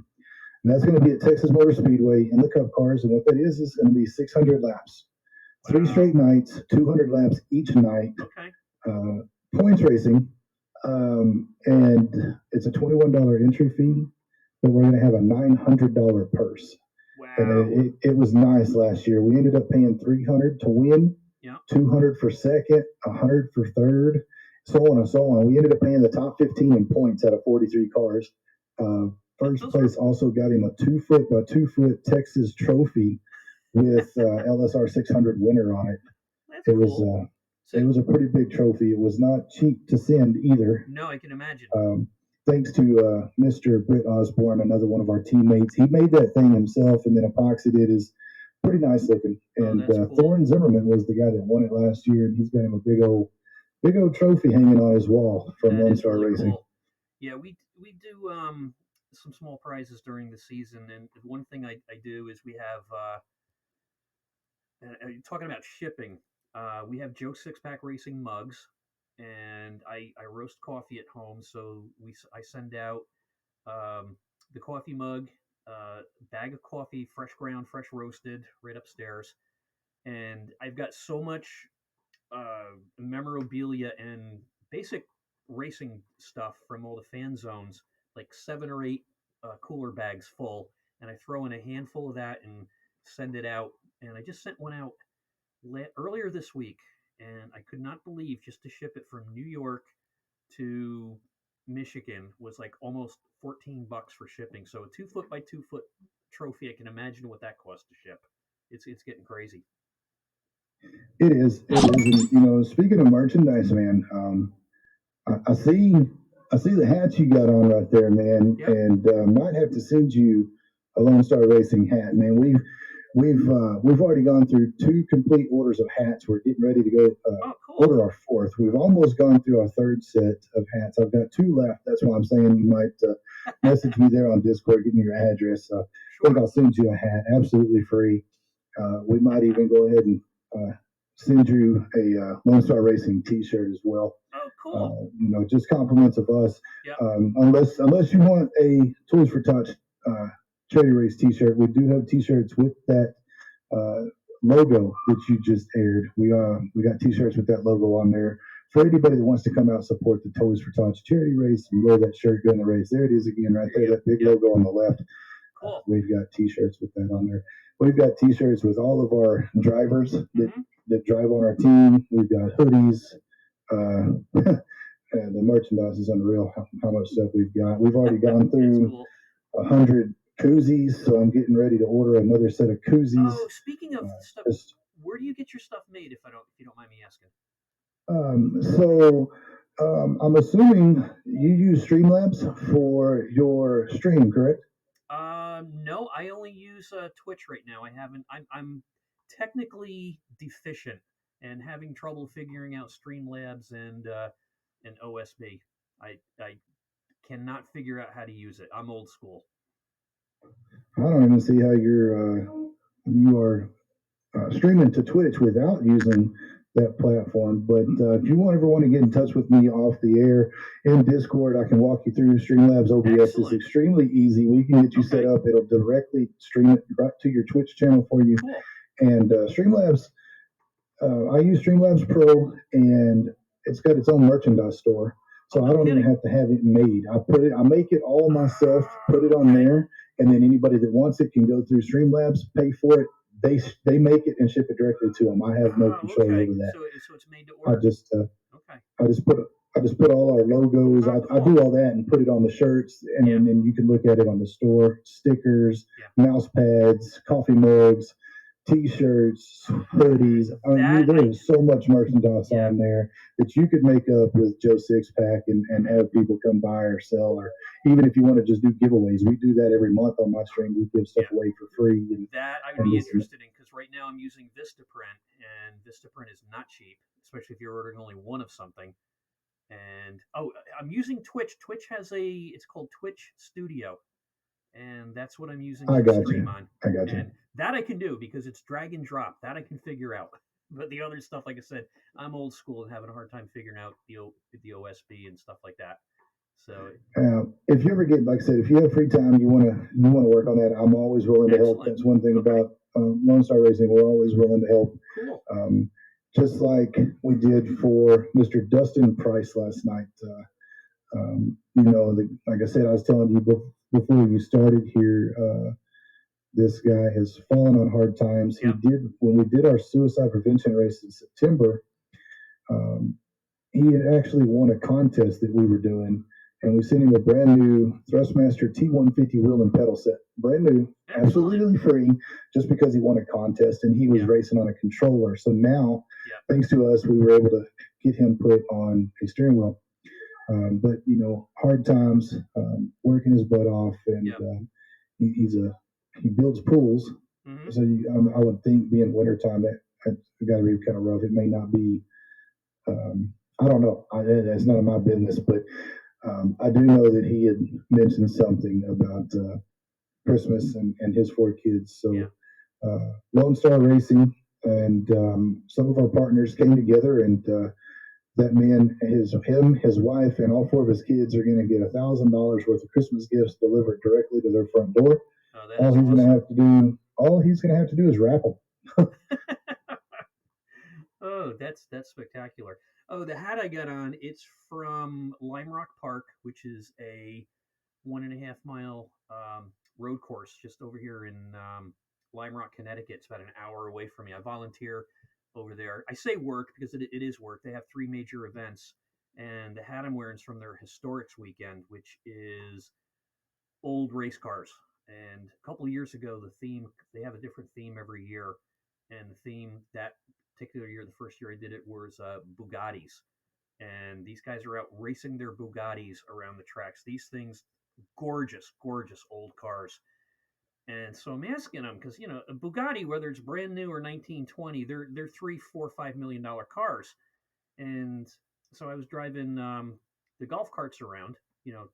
And that's going to be at Texas Motor Speedway in the Cup cars. And what that is going to be 600 laps, three Wow. straight nights, 200 laps each night, Okay. points racing. And it's a $21 entry fee, but we're going to have a $900 purse. Wow. And it was nice last year. We ended up paying $300 to win, Yeah. $200 for second, $100 for third, so on and so on. We ended up paying the top 15 in points out of 43 cars. First place also got him a 2 foot by 2 foot Texas trophy with LSR 600 winner on it. That's It cool. It was a pretty big trophy. It was not cheap to send either. No, I can imagine. Thanks to Mr. Britt Osborne, another one of our teammates. He made that thing himself and then epoxied it. Is pretty nice looking. And cool. Thorne Zimmerman was the guy that won it last year, and he's got him a big old trophy hanging on his wall from Lone Star really Racing. Cool. Yeah, we do some small prizes during the season, and one thing I do is we have talking about shipping. We have Joe Sixpack Racing mugs, and I roast coffee at home, so I send out the coffee mug, bag of coffee, fresh ground, fresh roasted, right upstairs, and I've got so much memorabilia and basic racing stuff from all the fan zones, like 7 or 8 cooler bags full, and I throw in a handful of that and send it out. And I just sent one out earlier this week, and I could not believe just to ship it from New York to Michigan was like almost $14 for shipping. So a 2 foot by 2 foot trophy, I can imagine what that costs to ship. It's getting crazy. It is. And speaking of merchandise, man, I see the hats you got on right there, man, Yep. and might have to send you a Lone Star Racing hat, man. We've already gone through 2 complete orders of hats. We're getting ready to go cool. order our 4th. We've almost gone through our 3rd set of hats. I've got 2 left. That's why I'm saying you might message me there on Discord, give me your address. Sure. I think I'll send you a hat absolutely free. We might even go ahead and send you a Lone Star Racing T-shirt as well. Oh, cool. Just compliments of us. Yep. Unless you want a Tools for Touch charity race T-shirt, we do have T-shirts with that logo that you just aired. We got T-shirts with that logo on there for anybody that wants to come out and support the Toys for Touch charity race and wear that shirt during the race. There it is again, right there, that big logo on the left. Cool. We've got T-shirts with that on there. We've got T-shirts with all of our drivers that drive on our team. We've got hoodies. And the merchandise is unreal. How much stuff we've got. We've already gone through 100 koozies, so I'm getting ready to order another set of koozies. Oh, speaking of stuff, where do you get your stuff made? If you don't mind me asking. I'm assuming you use Streamlabs for your stream, correct? No, I only use Twitch right now. I'm technically deficient and having trouble figuring out Streamlabs and OSB. I cannot figure out how to use it. I'm old school. I don't even see how you are streaming to Twitch without using that platform. But if you ever want to get in touch with me off the air in Discord, I can walk you through Streamlabs OBS. Excellent. It's extremely easy. We can get you set up. It'll directly stream it right to your Twitch channel for you. Cool. And Streamlabs, I use Streamlabs Pro, and it's got its own merchandise store. So I don't even have to have it made. I make it all myself, put it on there, and then anybody that wants it can go through Streamlabs, pay for it. They make it and ship it directly to them. I have no control over that. So it's made to order. I just put all our logos. I do all that and put it on the shirts, and then you can look at it on the store. Stickers, mouse pads, coffee mugs, T-shirts, hoodies. There's so much merchandise on there that you could make up with Joe Sixpack and have people come buy or sell, or even if you want to just do giveaways. We do that every month on my stream. We give stuff away for free. And that I would be interested in, because right now I'm using Vistaprint, and Vistaprint is not cheap, especially if you're ordering only one of something. And I'm using Twitch. Twitch has it's called Twitch Studio, and that's what I'm using I to got stream you. on. I got you. And that I can do because it's drag and drop. That I can figure out. But the other stuff, like I said, I'm old school and having a hard time figuring out the OSB and stuff like that. So If you ever get, like I said, if you have free time, you want to work on that. I'm always willing to help. excellent. That's one thing Okay. about Lone Star Racing. We're always willing to help. Cool. Just like we did for Mr. Dustin Price last night. Like I said, I was telling you before you started here. This guy has fallen on hard times. Yep. He did when we did our suicide prevention race in September. Um, he had actually won a contest that we were doing, and we sent him a brand new Thrustmaster T150 wheel and pedal set, brand new, Excellent. absolutely free, just because he won a contest and he was racing on a controller. So now, thanks to us, we were able to get him put on a steering wheel. But hard times, working his butt off, and he builds pools. Mm-hmm. So I would think being wintertime, that got to be kind of rough. It may not be. I don't know. That's none of my business, but I do know that he had mentioned something about Christmas and his 4 kids. So Lone Star Racing and some of our partners came together, and that man, his wife, and all 4 of his kids are going to get $1,000 worth of Christmas gifts delivered directly to their front door. Oh, all he's going to have to do is wrap them. Oh, that's spectacular. Oh, the hat I got on, it's from Lime Rock Park, which is a 1.5 mile road course just over here in Lime Rock, Connecticut. It's about an hour away from me. I volunteer over there. I say work because it is work. They have 3 major events, and the hat I'm wearing is from their Historics weekend, which is old race cars. And a couple of years ago, they have a different theme every year, and the theme that particular year, the first year I did it, was Bugattis. And these guys are out racing their Bugattis around the tracks. These things, gorgeous, gorgeous old cars. And so I'm asking them because a Bugatti, whether it's brand new or 1920, they're $3, $4, $5 million cars. And so I was driving the golf carts around,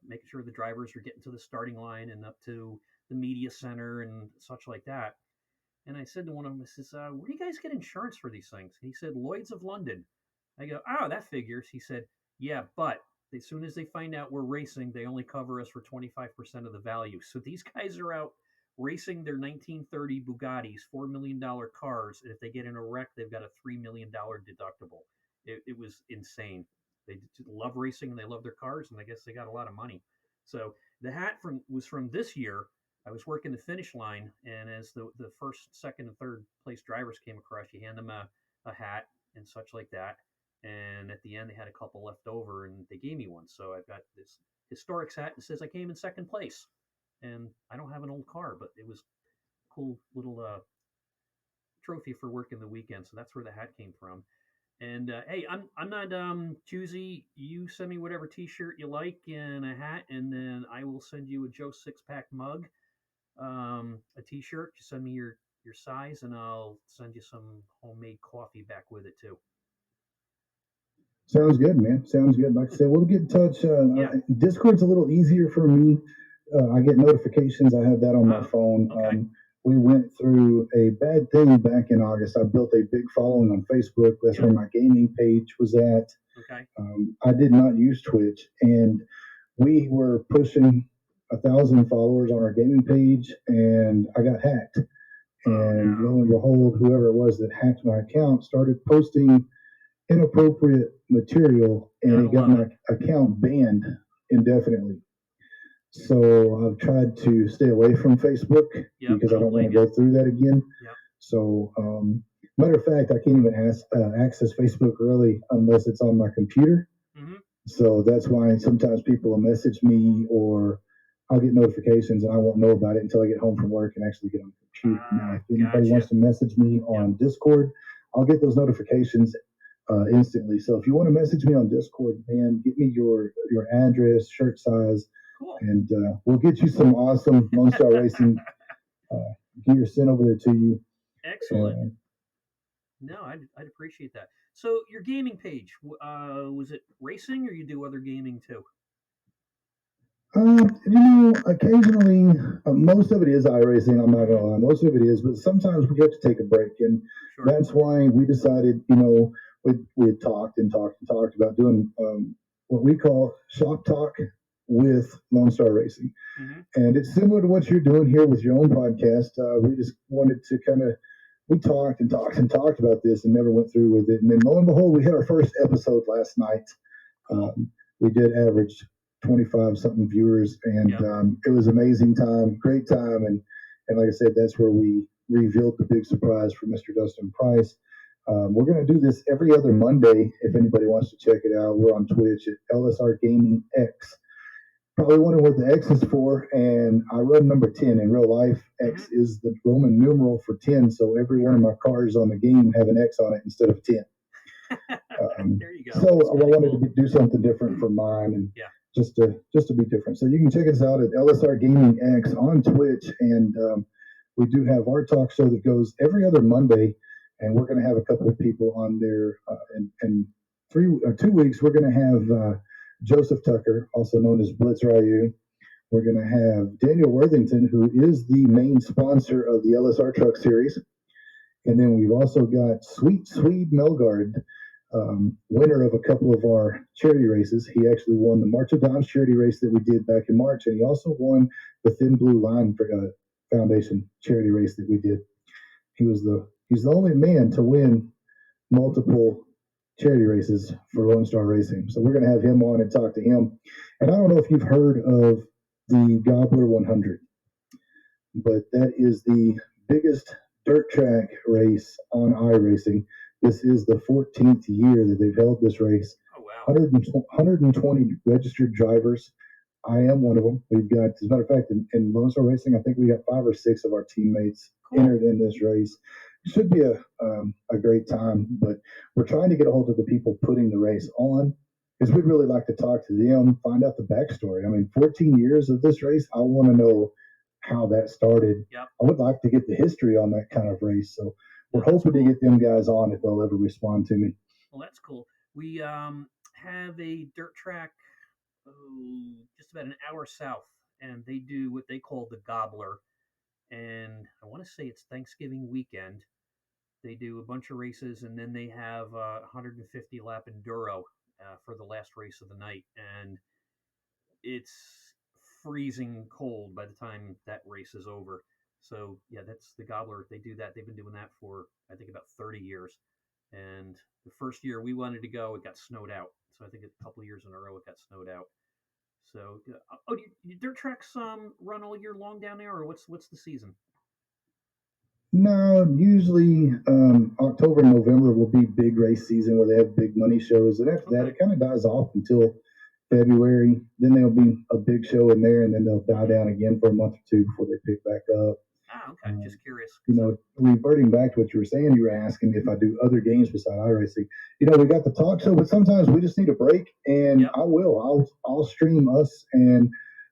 making sure the drivers are getting to the starting line and up to the media center and such like that. And I said to one of them, I says, where do you guys get insurance for these things? And he said, Lloyd's of London. I go, oh, that figures. He said, yeah, but as soon as they find out we're racing, they only cover us for 25% of the value. So these guys are out racing their 1930 Bugattis, $4 million cars. And if they get in a wreck, they've got a $3 million deductible. It was insane. They love racing and they love their cars, and I guess they got a lot of money. So the hat was from this year. I was working the finish line, and as the first, second, and third place drivers came across, you hand them a hat and such like that. And at the end, they had a couple left over, and they gave me one. So I've got this Historics hat that says I came in second place. And I don't have an old car, but it was a cool little trophy for working the weekend. So that's where the hat came from. And hey, I'm not choosy. You send me whatever T-shirt you like and a hat, and then I will send you a Joe Six Pack mug, a T-shirt. You send me your size, and I'll send you some homemade coffee back with it too. Sounds good, man. Sounds good. Like I said, we'll get in touch. Discord's a little easier for me. I get notifications. I have that on my phone. Okay. We went through a bad thing back in August. I built a big following on Facebook. That's where my gaming page was at. Okay. I did not use Twitch, and we were pushing 1,000 followers on our gaming page, and I got hacked. And lo and behold, whoever it was that hacked my account started posting inappropriate material, and it got my account banned indefinitely. So I've tried to stay away from Facebook because I don't want to go through that again. So, matter of fact, I can't even access Facebook really unless it's on my computer. Mm-hmm. So that's why sometimes people will message me, or I'll get notifications and I won't know about it until I get home from work and actually get on the computer. Now, if anybody wants to message me on Discord, I'll get those notifications instantly. So if you want to message me on Discord, man, get me your address, shirt size, and we'll get you some awesome Lone Star Racing gear sent over there to you. Excellent. No, I'd appreciate that. So your gaming page, was it racing, or you do other gaming too? Occasionally, most of it is iRacing. I'm not gonna lie, most of it is, but sometimes we have to take a break, and Sure. that's why we decided. We had talked and talked and talked about doing what we call shop talk with Lone Star Racing, Mm-hmm. and it's similar to what you're doing here with your own podcast. We just wanted to kind of we talked and talked and talked about this and never went through with it, and then lo and behold, we had our first episode last night. Cool. We did average 25 something viewers, and Yep. it was amazing time, great time, and like I said, that's where we revealed the big surprise for Mr. Dustin Price. We're going to do this every other Monday. If anybody wants to check it out, we're on Twitch at LSR Gaming X. Probably wondering what the X is for, and I run number 10 in real life. Mm-hmm. X is the Roman numeral for 10, so every one of my cars on the game have an X on it instead of 10. There you go. So That's I kinda wanted cool. to do something different for mine, and Yeah. just to be different. So you can check us out at LSR Gaming X on Twitch, and we do have our talk show that goes every other Monday, and we're going to have a couple of people on there. In 2 weeks, we're going to have Joseph Tucker, also known as Blitz Ryu. We're going to have Daniel Worthington, who is the main sponsor of the LSR Truck Series. And then we've also got Sweet Swede Melgard, winner of a couple of our charity races. He actually won the March of Dimes charity race that we did back in March, and he also won the Thin Blue Line Foundation charity race that we did. He's the only man to win multiple charity races for Lone Star Racing. So we're going to have him on and talk to him. And I don't know if you've heard of the Gobbler 100, but that is the biggest dirt track race on iRacing. This is the 14th year that they've held this race. Oh wow. 120 registered drivers. I am one of them. We've got, as a matter of fact, in Lone Star Racing, I think we got 5 or 6 of our teammates Cool. entered in this race. It should be a great time, but we're trying to get a hold of the people putting the race on because we'd really like to talk to them, find out the backstory. I mean, 14 years of this race, I want to know how that started. Yep. I would like to get the history on that kind of race. So we're That's hoping cool. to get them guys on if they'll ever respond to me. Well, that's cool. We have a dirt track just about an hour south, and they do what they call the Gobbler. And I want to say it's Thanksgiving weekend. They do a bunch of races, and then they have a 150 lap enduro for the last race of the night. And it's freezing cold by the time that race is over. So yeah, that's the Gobbler. They do that. They've been doing that for I think about 30 years. And the first year we wanted to go, it got snowed out. So I think a couple of years in a row it got snowed out. So do dirt tracks run all year long down there, or what's the season? No, usually October and November will be big race season where they have big money shows, and after that Okay. it kind of dies off until February. Then there'll be a big show in there, and then they'll die down again for a month or two before they pick back up. Ah, okay. Just curious. Reverting back to what you were saying, you were asking if I do other games beside iRacing. We got the talk show, but sometimes we just need a break, and Yep. I'll stream us, and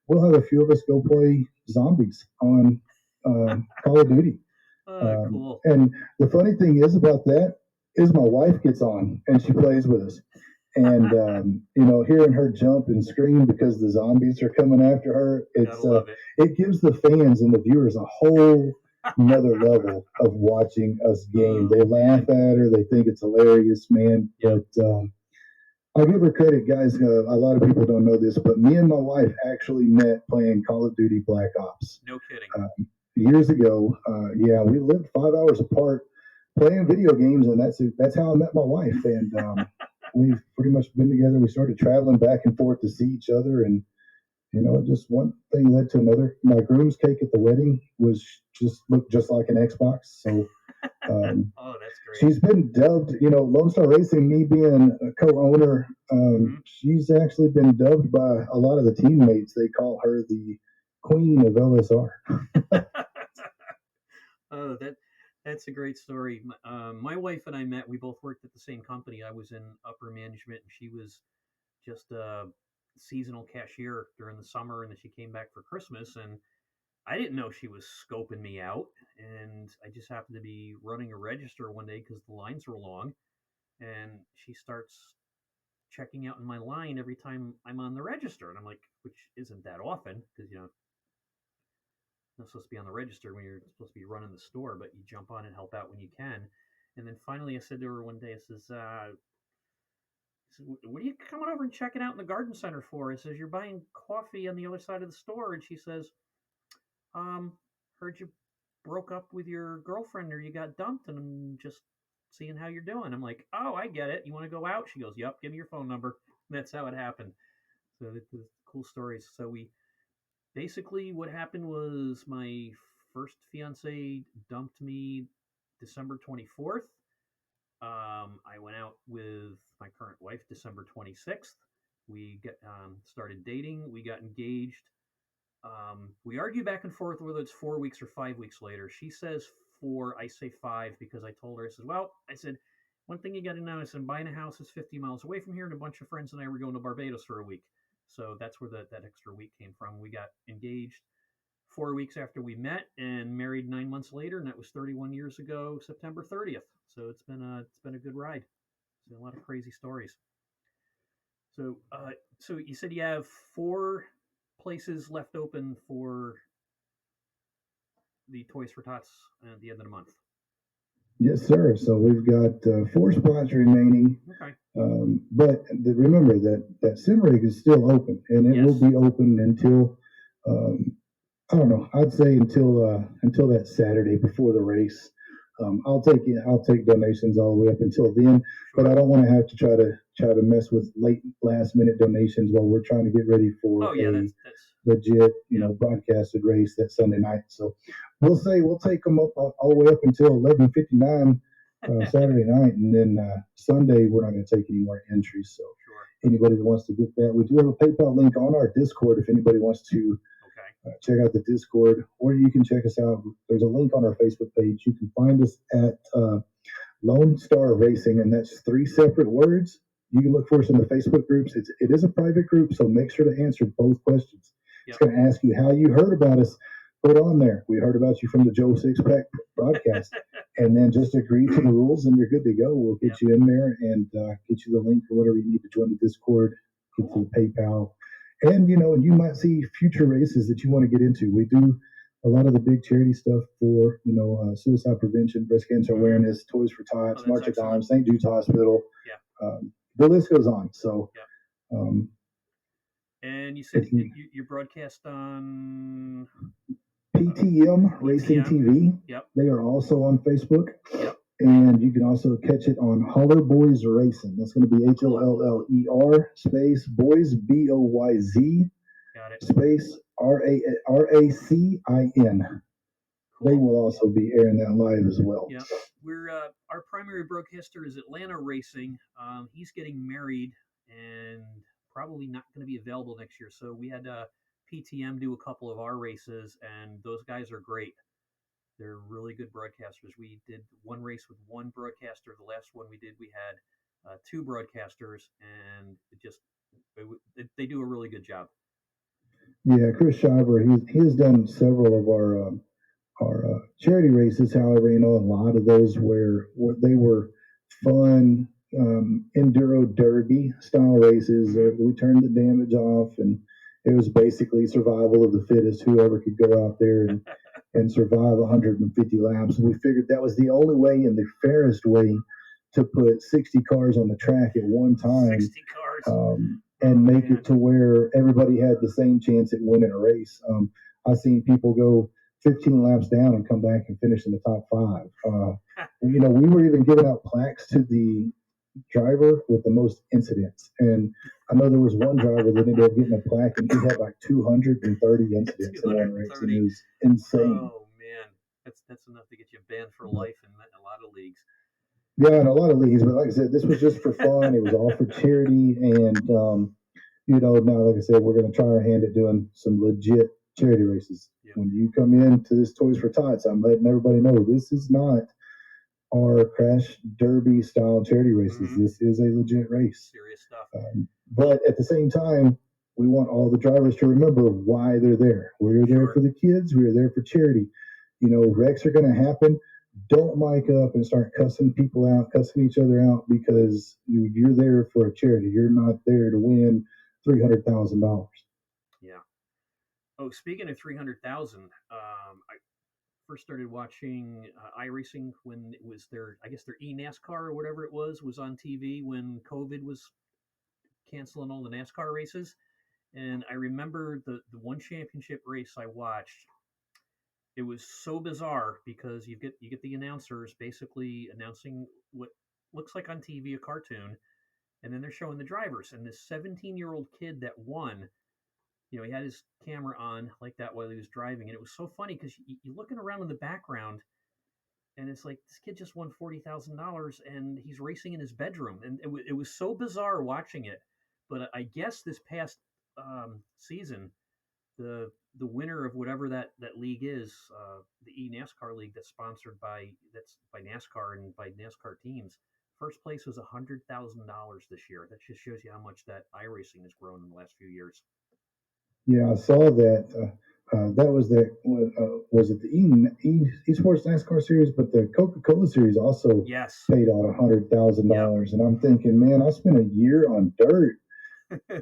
we'll have a few of us go play zombies on Call of Duty. Cool. And the funny thing is about that is my wife gets on and she plays with us. And hearing her jump and scream because the zombies are coming after her, Gotta love it. it gives the fans and the viewers a whole another level of watching us game. They laugh at her, they think it's hilarious, man. Yep. But I'll give her credit, guys. A lot of people don't know this, but me and my wife actually met playing Call of Duty Black Ops. No kidding. Years ago. Yeah, we lived 5 hours apart playing video games, and that's how I met my wife. And we've pretty much been together. We started traveling back and forth to see each other, and just one thing led to another. My groom's cake at the wedding looked just like an Xbox. So oh, that's great. she's been dubbed. Lone Star Racing, me being a co-owner, she's actually been dubbed by a lot of the teammates. They call her the Queen of LSR. Oh, that's a great story. My wife and I met. We both worked at the same company. I was in upper management, and she was just a seasonal cashier during the summer, and then she came back for Christmas, and I didn't know she was scoping me out, and I just happened to be running a register one day because the lines were long, and she starts checking out in my line every time I'm on the register, and I'm like, which isn't that often because you're not supposed to be on the register when you're supposed to be running the store, but you jump on and help out when you can. And then finally, I said to her one day, I says, "What are you coming over and checking out in the garden center for?" I says, "You're buying coffee on the other side of the store." And she says, "Heard you broke up with your girlfriend or you got dumped, and I'm just seeing how you're doing." I'm like, "Oh, I get it. You want to go out?" She goes, "Yep. Give me your phone number." And that's how it happened. So the cool stories. So we basically what happened was my first fiance dumped me December 24th. I went out with my current wife December 26th. We started dating. We got engaged. We argue back and forth whether it's 4 weeks or 5 weeks later. She says 4, I say 5 because I told her, I said, well, I said, one thing you got to know is I'm buying a house that's 50 miles away from here, and a bunch of friends and I were going to Barbados for a week. So that's where that extra week came from. We got engaged 4 weeks after we met and married 9 months later, and that was 31 years ago, September 30th. So it's been a good ride. It's been a lot of crazy stories. So you said you have 4 places left open for the Toys for Tots at the end of the month. Yes, sir. So we've got 4 spots remaining. Okay. But remember that sim rig is still open, and it will be open until I don't know. I'd say until that Saturday before the race. I'll take donations all the way up until then, but I don't want to have to try to mess with last minute donations while we're trying to get ready for that's legit broadcasted race that Sunday night. So we'll take them up all the way up until 11:59 Saturday night, and then Sunday we're not going to take any more entries. So anybody that wants to get that, we do have a PayPal link on our Discord if anybody wants to. Check out the Discord, or you can check us out. There's a link on our Facebook page. You can find us at Lone Star Racing, and that's 3 separate words. You can look for us in the Facebook groups. It is a private group, so make sure to answer both questions. It's going to ask you how you heard about us. Put on there. We heard about you from the Joe Sixpack broadcast, and then just agree to the rules, and you're good to go. We'll get you in there and get you the link or whatever you need to join the Discord, get to the PayPal. And, you might see future races that you want to get into. We do a lot of the big charity stuff for, suicide prevention, breast cancer awareness, Toys for Tots, March of Dimes, St. Jude's Hospital. The list goes on. So, and you said you broadcast on PTM Racing TV. Yep. They are also on Facebook. Yep. And you can also catch it on Holler Boys Racing. That's going to be HOLLER space Boys BOYZ space RACIN. Cool. They will also be airing that live as well. Yeah, we're our primary broadcaster is Atlanta Racing. He's getting married and probably not going to be available next year. So we had PTM do a couple of our races, and those guys are great. They're really good broadcasters. We did one race with one broadcaster. The last one we did, we had 2 broadcasters, and they do a really good job. Yeah, Chris Shiver, he has done several of our charity races. However, a lot of those where they were fun enduro derby style races. We turned the damage off, and it was basically survival of the fittest. Whoever could go out there and survive 150 laps. We figured that was the only way and the fairest way to put 60 cars on the track at one time. 60 cars. And make it to where everybody had the same chance at winning a race. I've seen people go 15 laps down and come back and finish in the top 5. We were even giving out plaques to the driver with the most incidents. And I know there was one driver that ended up getting a plaque, and he had like 230 incidents in one race. And it was insane. Oh, man. That's enough to get you banned for life in a lot of leagues. Yeah, in a lot of leagues. But like I said, this was just for fun. It was all for charity. And, now, like I said, we're going to try our hand at doing some legit charity races. Yep. When you come into this Toys for Tots, I'm letting everybody know this is not our crash derby style charity races. Mm-hmm. This is a legit race. Serious stuff. But at the same time, we want all the drivers to remember why they're there. We're there for the kids. We're there for charity. Wrecks are going to happen. don't mic up and start cussing people out, cussing each other out because you're there for a charity. You're not there to win $300,000. Yeah. Oh, speaking of 300,000, I first started watching iRacing when it was their, I guess their eNASCAR or whatever it was on TV when COVID was canceling all the NASCAR races. And I remember the one championship race I watched. It was so bizarre because you get the announcers basically announcing what looks like on TV a cartoon, and then they're showing the drivers. And this 17-year-old kid that won, he had his camera on like that while he was driving, and it was so funny because you're looking around in the background, and it's like this kid just won $40,000, and he's racing in his bedroom, and it was so bizarre watching it. But I guess this past season, the winner of whatever that league is, the eNASCAR league that's by NASCAR and by NASCAR teams. First place was $100,000 this year. That just shows you how much that iRacing has grown in the last few years. Yeah, I saw that. That was it the esports NASCAR series, but the Coca Cola series also Yes. paid out $100,000, and I'm thinking, man, I spent a year on dirt.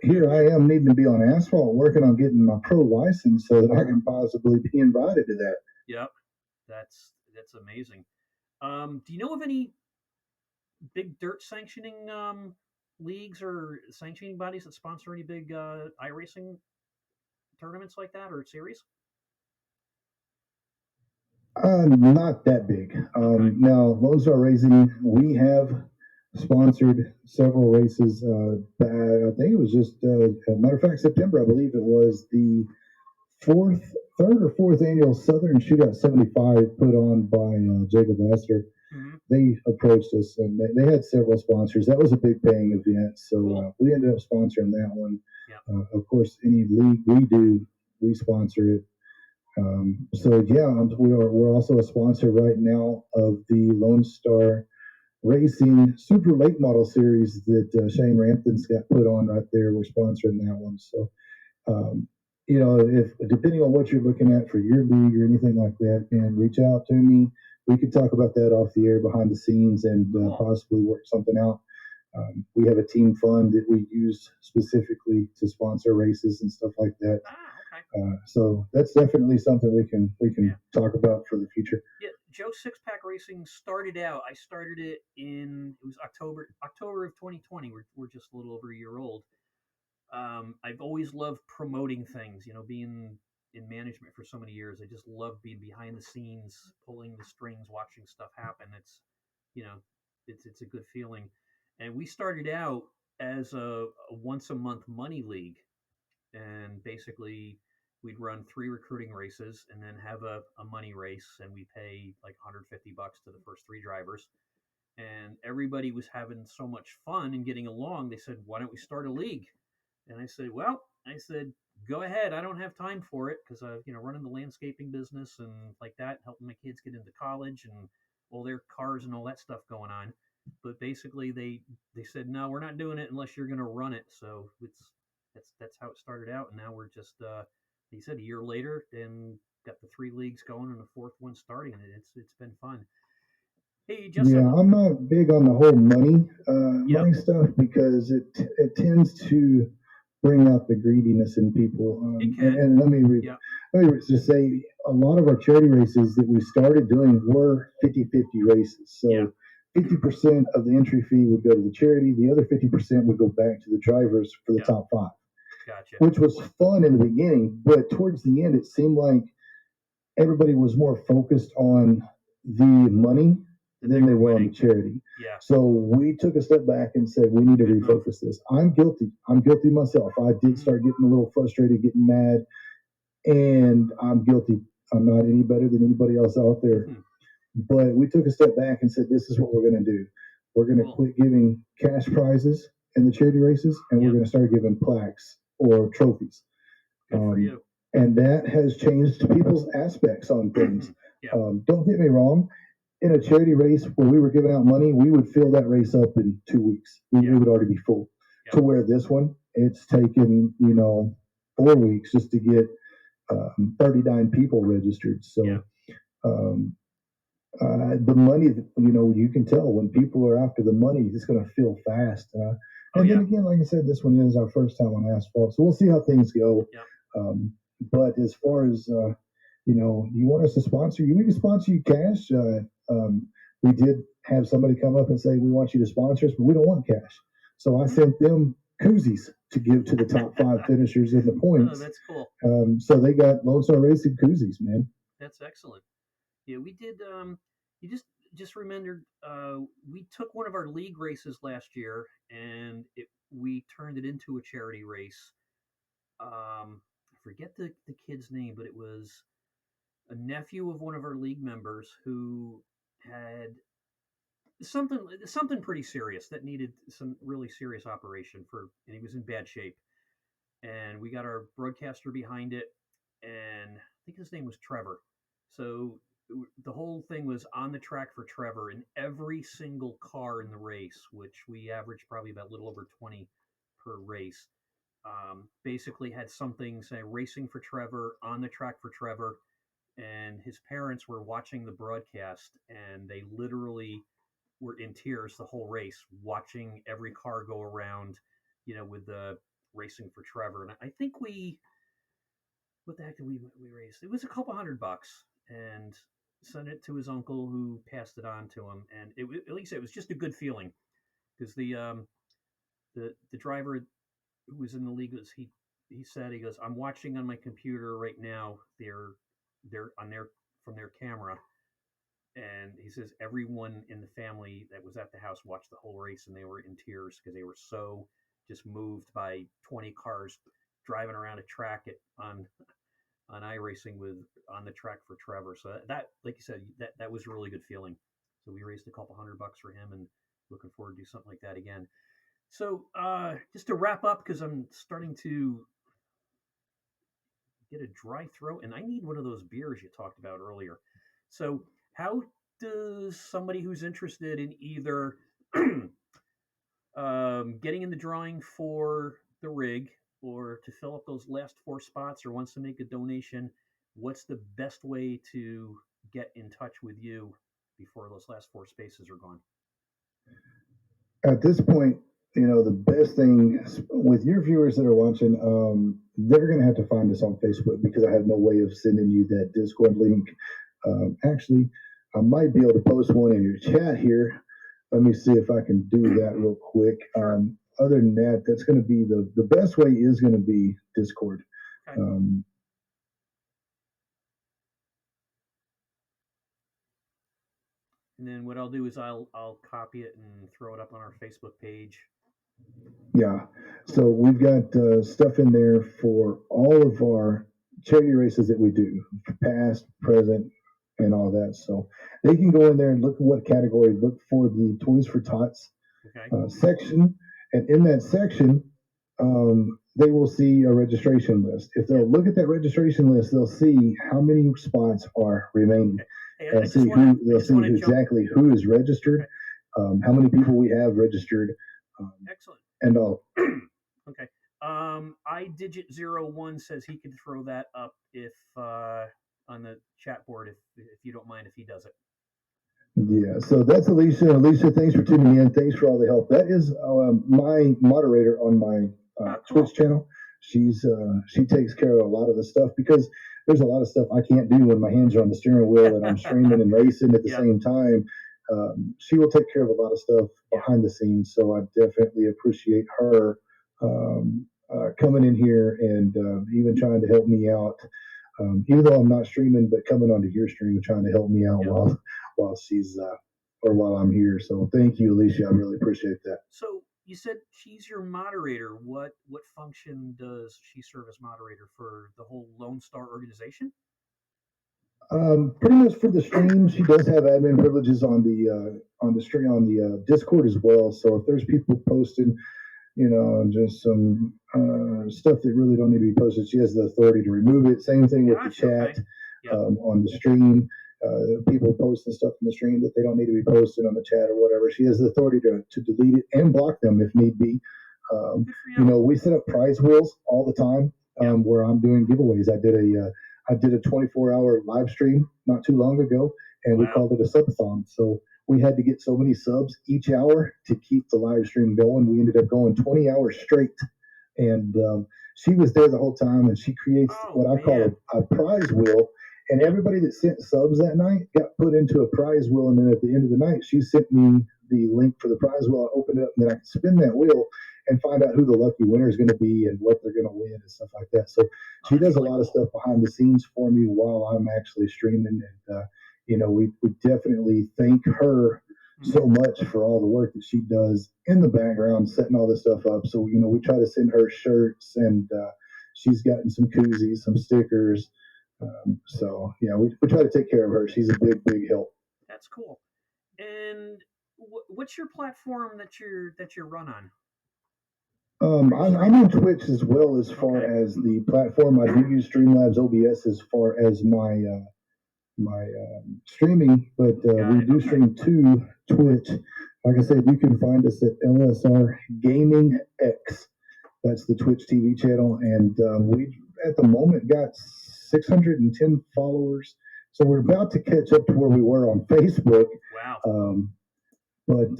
Here I am needing to be on asphalt, working on getting my pro license so that I can possibly be invited to that. Yep, that's amazing. Do you know of any big dirt sanctioning leagues or sanctioning bodies that sponsor any big iRacing tournaments like that or series? Not that big. Okay. Now, Lsr Racing, we have sponsored several races. I think it was just, a matter of fact, September, I believe it was the third or fourth annual Southern Shootout 75 put on by Jacob Lsr. Mm-hmm. They approached us and they had several sponsors. That was a big paying event, so Cool. we ended up sponsoring that one. Yeah. Of course, any league we do, we sponsor it. So yeah, we're also a sponsor right now of the Lone Star Racing Super Late Model Series that Shane Rampton's got put on right there. We're sponsoring that one. So um, if depending on what you're looking at for your league or anything like that, and reach out to me. We could talk about that off the air, behind the scenes, and possibly work something out. We have a team fund that we use specifically to sponsor races and stuff like that. Okay. So that's definitely something we can talk about for the future. Yeah, Joe Six Pack Racing started out. I started it it was October of 2020. We're just a little over a year old. I've always loved promoting things. Being in management for so many years, I just love being behind the scenes, pulling the strings, watching stuff happen. You know, it's a good feeling. And we started out as a once a month money league, and basically we'd run 3 recruiting races and then have a money race, and we pay like $150 to the first 3 drivers. And everybody was having so much fun and getting along. They said, "Why don't we start a league?" And I said, "Go ahead. I don't have time for it because I've running the landscaping business and like that, helping my kids get into college and all their cars and all that stuff going on." But basically, they said, "No, we're not doing it unless you're going to run it." So that's how it started out, and now we're just he said a year later and got the 3 leagues going and the fourth one starting, and it's been fun. Hey, Yeah, Justin. I'm not big on the whole Yep, money stuff because it tends to bring out the greediness in people. it And, can. and Yep, let me just say, a lot of our charity races that we started doing were 50-50 races. yeah, So 50% of the entry fee would go to the charity, the other 50% would go back to the drivers for the yep, top 5, gotcha. which was fun in the beginning. But towards the end, it seemed like everybody was more focused on the money than they were on the charity. Yeah, So we took a step back and said, we need to good move. refocus this. I'm guilty. I'm guilty myself. I did start getting a little frustrated, getting mad, and I'm guilty. I'm not any better than anybody else out there. Mm-hmm. But we took a step back and said, this is what we're going to do. We're going to Cool. quit giving cash prizes in the charity races, and we're Yep. going to start giving plaques or trophies. Good for you. And that has changed people's aspects on things. Yeah. Don't get me wrong. In a charity race where we were giving out money, we would fill that race up in 2 weeks. We would already be full. Yeah. To where this one, it's taken 4 weeks just to get 39 people registered. So Yeah. um, The money, you can tell when people are after the money, it's going to feel fast. Oh And then yeah, again, like I said, this one is our first time on asphalt, so we'll see how things go. yeah. But as far as you want us to sponsor you, we can sponsor you cash. We did have somebody come up and say we want you to sponsor us, but we don't want cash. So I sent them koozies to give to the top five finishers in the Oh, points. that's cool. So they got Lone Star Racing koozies, man. That's excellent. Yeah, we did. You just remembered. We took one of our league races last year, and we turned it into a charity race. I forget the kid's name, but it was a nephew of one of our league members who had something pretty serious that needed some really serious operation for, and he was in bad shape. And we got our broadcaster behind it, and I think his name was Trevor. So the whole thing was on the track for Trevor, and every single car in the race, which we averaged probably about a little over 20 per race, basically had something say racing for Trevor, on the track for Trevor. And his parents were watching the broadcast, and they literally were in tears the whole race, watching every car go around, with the racing for Trevor. And I think what the heck did we raise? It was a couple $100, and sent it to his uncle, who passed it on to him. And at least it was just a good feeling, because the driver who was in the league was he said, he goes, I'm watching on my computer right now. They're on their from their camera, and he says everyone in the family that was at the house watched the whole race, and they were in tears because they were so just moved by 20 cars driving around a track on iRacing with on the track for Trevor. So that, like you said, that was a really good feeling. So we raised a couple $100 for him, and looking forward to do something like that again. So just to wrap up, because I'm starting to get a dry throat, and I need one of those beers you talked about earlier. So how does somebody who's interested in either getting in the drawing for the rig, or to fill up those last four spots, or wants to make a donation, what's the best way to get in touch with you before those last four spaces are gone? At this point, the best thing with your viewers that are watching, they're going to have to find us on Facebook because I have no way of sending you that Discord link. Actually, I might be able to post one in your chat here. Let me see if I can do that real quick. Sure. Other than that, that's going to be the best way is going to be Discord. Okay. And then what I'll do is I'll copy it and throw it up on our Facebook page. Yeah. So we've got stuff in there for all of our charity races that we do, past, present, and all that. So they can go in there and look at what category, look for the Toys for Tots Okay. section. And in that section, they will see a registration list. If they'll look at that registration list, they'll see how many spots are remaining. Okay. Hey, They'll see exactly who is registered, okay. How many people we have registered. Excellent. And all. Okay. iDigit01 says he could throw that up if on the chat board, if you don't mind if he does it. Yeah, so that's Alicia. Alicia, thanks for tuning in. Thanks for all the help. That is my moderator on my Cool. Twitch channel. She takes care of a lot of the stuff because there's a lot of stuff I can't do when my hands are on the steering wheel and I'm streaming and racing at the same time. She will take care of a lot of stuff behind the scenes. So I definitely appreciate her coming in here and even trying to help me out. Even though I'm not streaming, but coming onto your stream and trying to help me out while she's or while I'm here. So thank you, Alicia. I really appreciate that. So you said she's your moderator. What function does she serve as moderator for the whole Lone Star organization? Pretty much for the stream, she does have admin privileges on the stream on the Discord as well. So if there's people posting, just some stuff that really don't need to be posted, she has the authority to remove it. Same thing with the chat. Okay. Yep. On the stream. People posting stuff in the stream that they don't need to be posted on the chat or whatever. She has the authority to delete it and block them if need be. We set up prize wheels all the time where I'm doing giveaways. I I did a 24-hour live stream not too long ago, and we Wow. called it a subathon. So we had to get so many subs each hour to keep the live stream going. We ended up going 20 hours straight, and she was there the whole time, and she creates what I call a prize wheel. And everybody that sent subs that night got put into a prize wheel, and then at the end of the night, she sent me the link for the prize wheel. I opened it up, and then I could spin that wheel and find out who the lucky winner is going to be and what they're going to win and stuff like that. So she does a lot of stuff behind the scenes for me while I'm actually streaming, and we definitely thank her so much for all the work that she does in the background, setting all this stuff up. So we try to send her shirts, and she's gotten some koozies, some stickers. So yeah, we try to take care of her. She's a big help. That's cool. And what's your platform that you're run on? I'm on Twitch as well as far as the platform. I do use Streamlabs OBS as far as my streaming, but we do stream to Twitch. Like I said, you can find us at LSR Gaming X. That's the Twitch TV channel, and we at the moment got 610 followers. So we're about to catch up to where we were on Facebook. Wow. But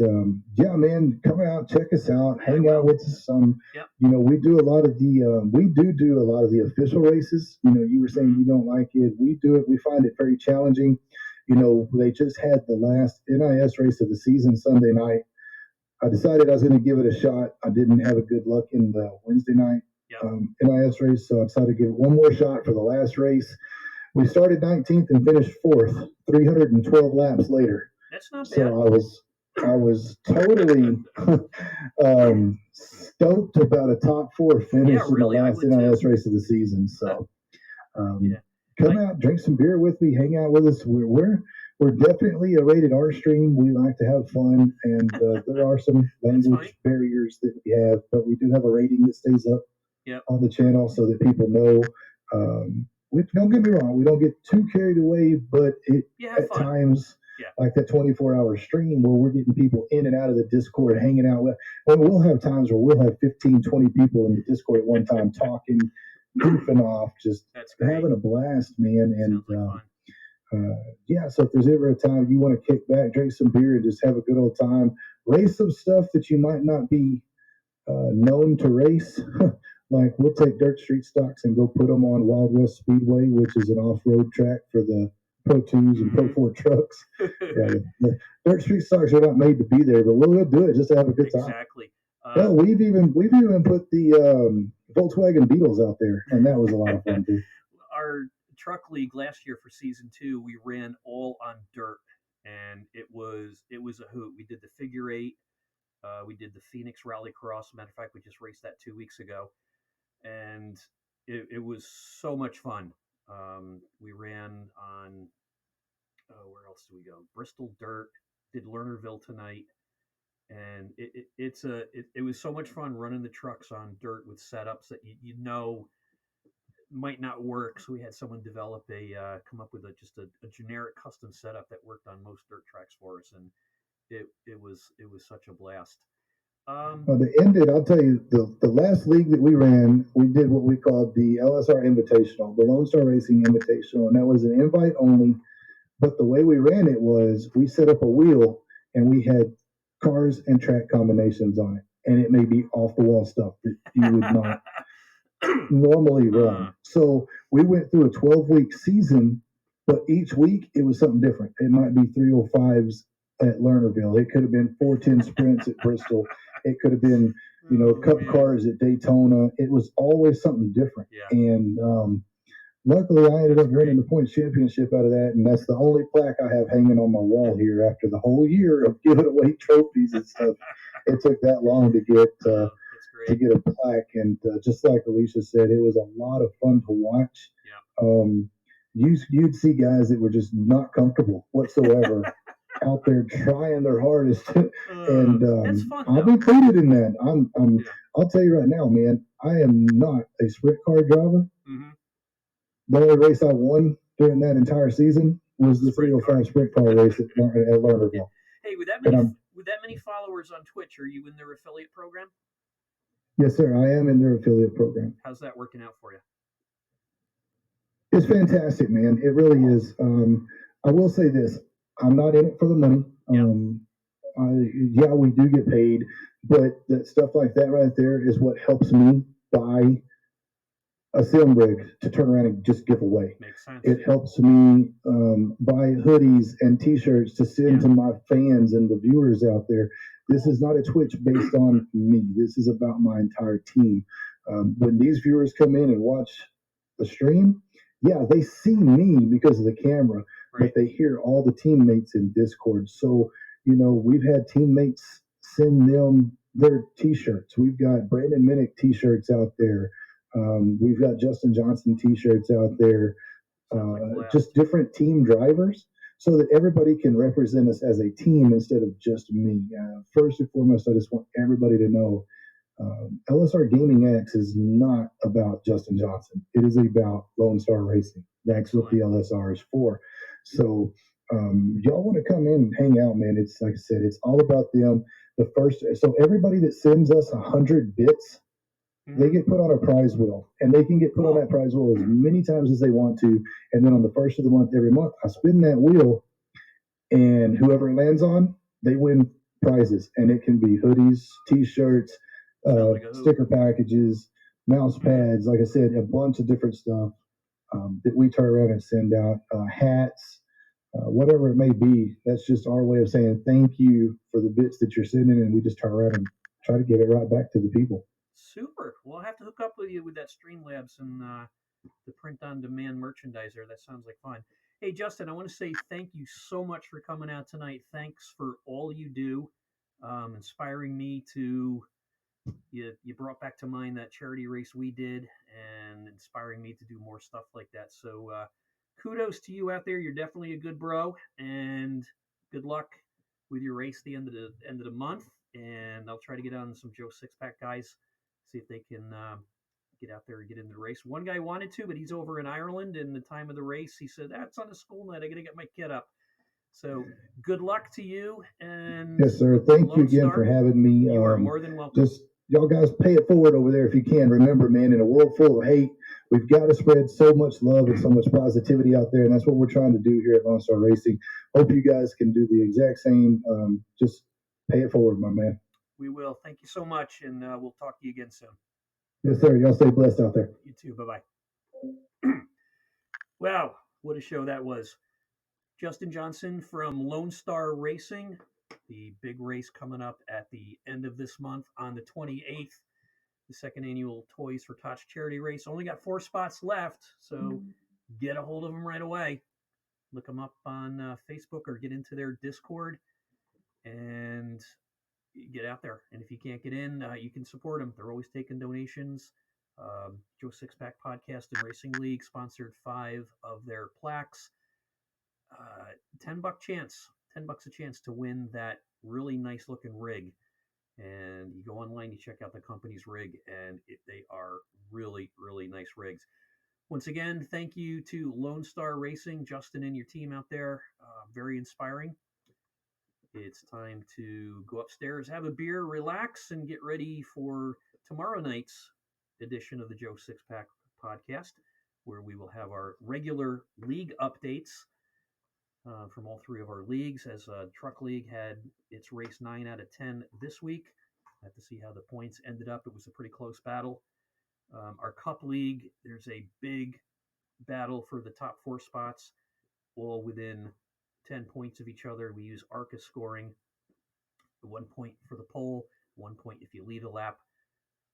yeah, man, come out, check us out, hang out with us. We do a lot of the official races. You were saying you don't like it. We do it. We find it very challenging. They just had the last NIS race of the season Sunday night. I decided I was going to give it a shot. I didn't have a good luck in the Wednesday night NIS race, so I decided to give it one more shot for the last race. We started 19th and finished 4th, 312 laps later. That's not bad. So I was totally stoked about a top 4 finish in the last NIS race of the season. So come out, drink some beer with me, hang out with us. We're definitely a rated R stream. We like to have fun, and there are some language barriers that we have, but we do have a rating that stays up on the channel so that people know. Don't get me wrong, we don't get too carried away, but at times, like that 24-hour stream where we're getting people in and out of the Discord, hanging out with. Well, we'll have times where we'll have 15, 20 people in the Discord at one time talking, goofing off, just having a blast, man. And so if there's ever a time you want to kick back, drink some beer, and just have a good old time, race some stuff that you might not be known to race. Like we'll take dirt street stocks and go put them on Wild West Speedway, which is an off-road track for the Pro 2s and Pro 4 trucks. The dirt street stocks are not made to be there, but we'll do it just to have a good time. Exactly. We've even put the Volkswagen Beetles out there, and that was a lot of fun too. Our truck league last year for season 2, we ran all on dirt, and it was a hoot. We did the figure 8. We did the Phoenix Rallycross. Matter of fact, we just raced that 2 weeks ago, and it was so much fun. We ran on where else do we go? Bristol Dirt. Did Lernerville tonight, and it was so much fun running the trucks on dirt with setups that you might not work. So we had someone develop come up with just a generic custom setup that worked on most dirt tracks for us, and it was such a blast. I'll tell you, the last league that we ran, we did what we called the Lsr Invitational, the Lone Star Racing Invitational, and that was an invite only. But the way we ran it was we set up a wheel and we had cars and track combinations on it, and it may be off the wall stuff that you would not normally run. So we went through a 12-week season, but each week it was something different. It might be 305s at Lernerville. It could have been 410 sprints at Bristol. It could have been, cup cars at Daytona. It was always something different. And luckily, I ended up winning the points championship out of that, and that's the only plaque I have hanging on my wall here after the whole year of giving away trophies and stuff. It took that long to get a plaque, and just like Alicia said, it was a lot of fun to watch. You'd see guys that were just not comfortable whatsoever out there trying their hardest, and I'll be included in that. I'll tell you right now, man, I am not a sprint car driver. The only race I won during that entire season was the 305 sprint car race at Lernerville. Hey, with that many followers on Twitch, are you in their affiliate program? Yes, sir. I am in their affiliate program. How's that working out for you? It's fantastic, man. It really is. I will say this: I'm not in it for the money. Yeah. Yeah, we do get paid, but that stuff like that right there is what helps me buy a sim rig to turn around and just give away. Makes sense. It helps me buy hoodies and T-shirts to send to my fans and the viewers out there. This is not a Twitch based on me. This is about my entire team. When these viewers come in and watch the stream, yeah, they see me because of the camera, Right. but they hear all the teammates in Discord. So, we've had teammates send them their T-shirts. We've got Brandon Minnick T-shirts out there. We've got Justin Johnson T-shirts out there, Sounds like just different team drivers, so that everybody can represent us as a team instead of just me. First and foremost, I just want everybody to know LSR Gaming X is not about Justin Johnson. It is about Lone Star Racing. That's what the LSR is for. So y'all want to come in and hang out, man. It's like I said, it's all about them. So everybody that sends us 100 bits, they get put on a prize wheel, and they can get put on that prize wheel as many times as they want to. And then on the first of the month, every month, I spin that wheel, and whoever it lands on, they win prizes. And it can be hoodies, T-shirts, sticker packages, mouse pads. Like I said, a bunch of different stuff that we turn around and send out, hats. Whatever it may be, that's just our way of saying thank you for the bits that you're sending, and we just turn around and try to give it right back to the people. Super. Well, I'll have to hook up with you with that Streamlabs and the print-on-demand merchandiser. That sounds like fun. Hey, Justin, I want to say thank you so much for coming out tonight. Thanks for all you do, inspiring me to. You brought back to mind that charity race we did, and inspiring me to do more stuff like that. So, kudos to you out there. You're definitely a good bro, and good luck with your race the end of the month. And I'll try to get on some Joe Sixpack guys, see if they can get out there and get in the race. One guy wanted to, but he's over in Ireland. And the time of the race, he said, "That's on a school night. I got to get my kid up." So good luck to you. And yes, sir. Thank you again for having me. You are more than welcome. Just y'all guys pay it forward over there if you can. Remember, man, in a world full of hate, we've got to spread so much love and so much positivity out there, and that's what we're trying to do here at Lone Star Racing. Hope you guys can do the exact same. Just pay it forward, my man. We will. Thank you so much, and we'll talk to you again soon. Yes, sir. Y'all stay blessed out there. You too. Bye-bye. Wow, what a show that was. Justin Johnson from Lone Star Racing, the big race coming up at the end of this month on the 28th, the second annual Toys for Tots charity race. Only got 4 spots left, so get a hold of them right away. Look them up on Facebook or get into their Discord and get out there. And if you can't get in, you can support them. They're always taking donations. Joe Sixpack Podcast and Racing League sponsored 5 of their plaques. $10 chance, $10 a chance to win that really nice looking rig. And you go online, you check out the company's rig, and they are really, really nice rigs. Once again, thank you to Lone Star Racing, Justin and your team out there. Very inspiring. It's time to go upstairs, have a beer, relax, and get ready for tomorrow night's edition of the Joe Sixpack Podcast, where we will have our regular league updates from all 3 of our leagues. As Truck League had its race 9 out of 10 this week. I have to see how the points ended up. It was a pretty close battle. Our Cup League, there's a big battle for the top 4 spots, all within 10 points of each other. We use ARCA scoring. 1 point for the pole, 1 point if you lead a lap,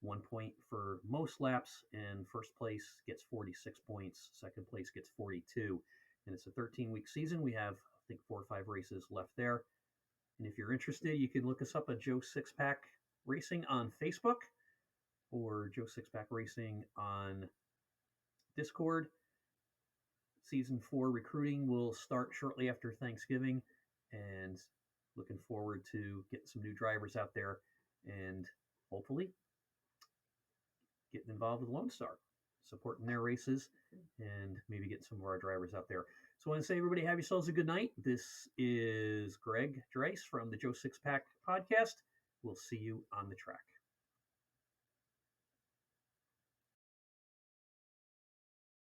1 point for most laps, and first place gets 46 points, second place gets 42. And it's a 13-week season. We have, I think, 4 or 5 races left there. And if you're interested, you can look us up at Joe Sixpack Racing on Facebook or Joe Sixpack Racing on Discord. Season 4 recruiting will start shortly after Thanksgiving, and looking forward to getting some new drivers out there and hopefully getting involved with Lone Star, supporting their races, and maybe getting some of our drivers out there. So I want to say, everybody, have yourselves a good night. This is Greg Dreis from the Joe Sixpack Podcast. We'll see you on the track.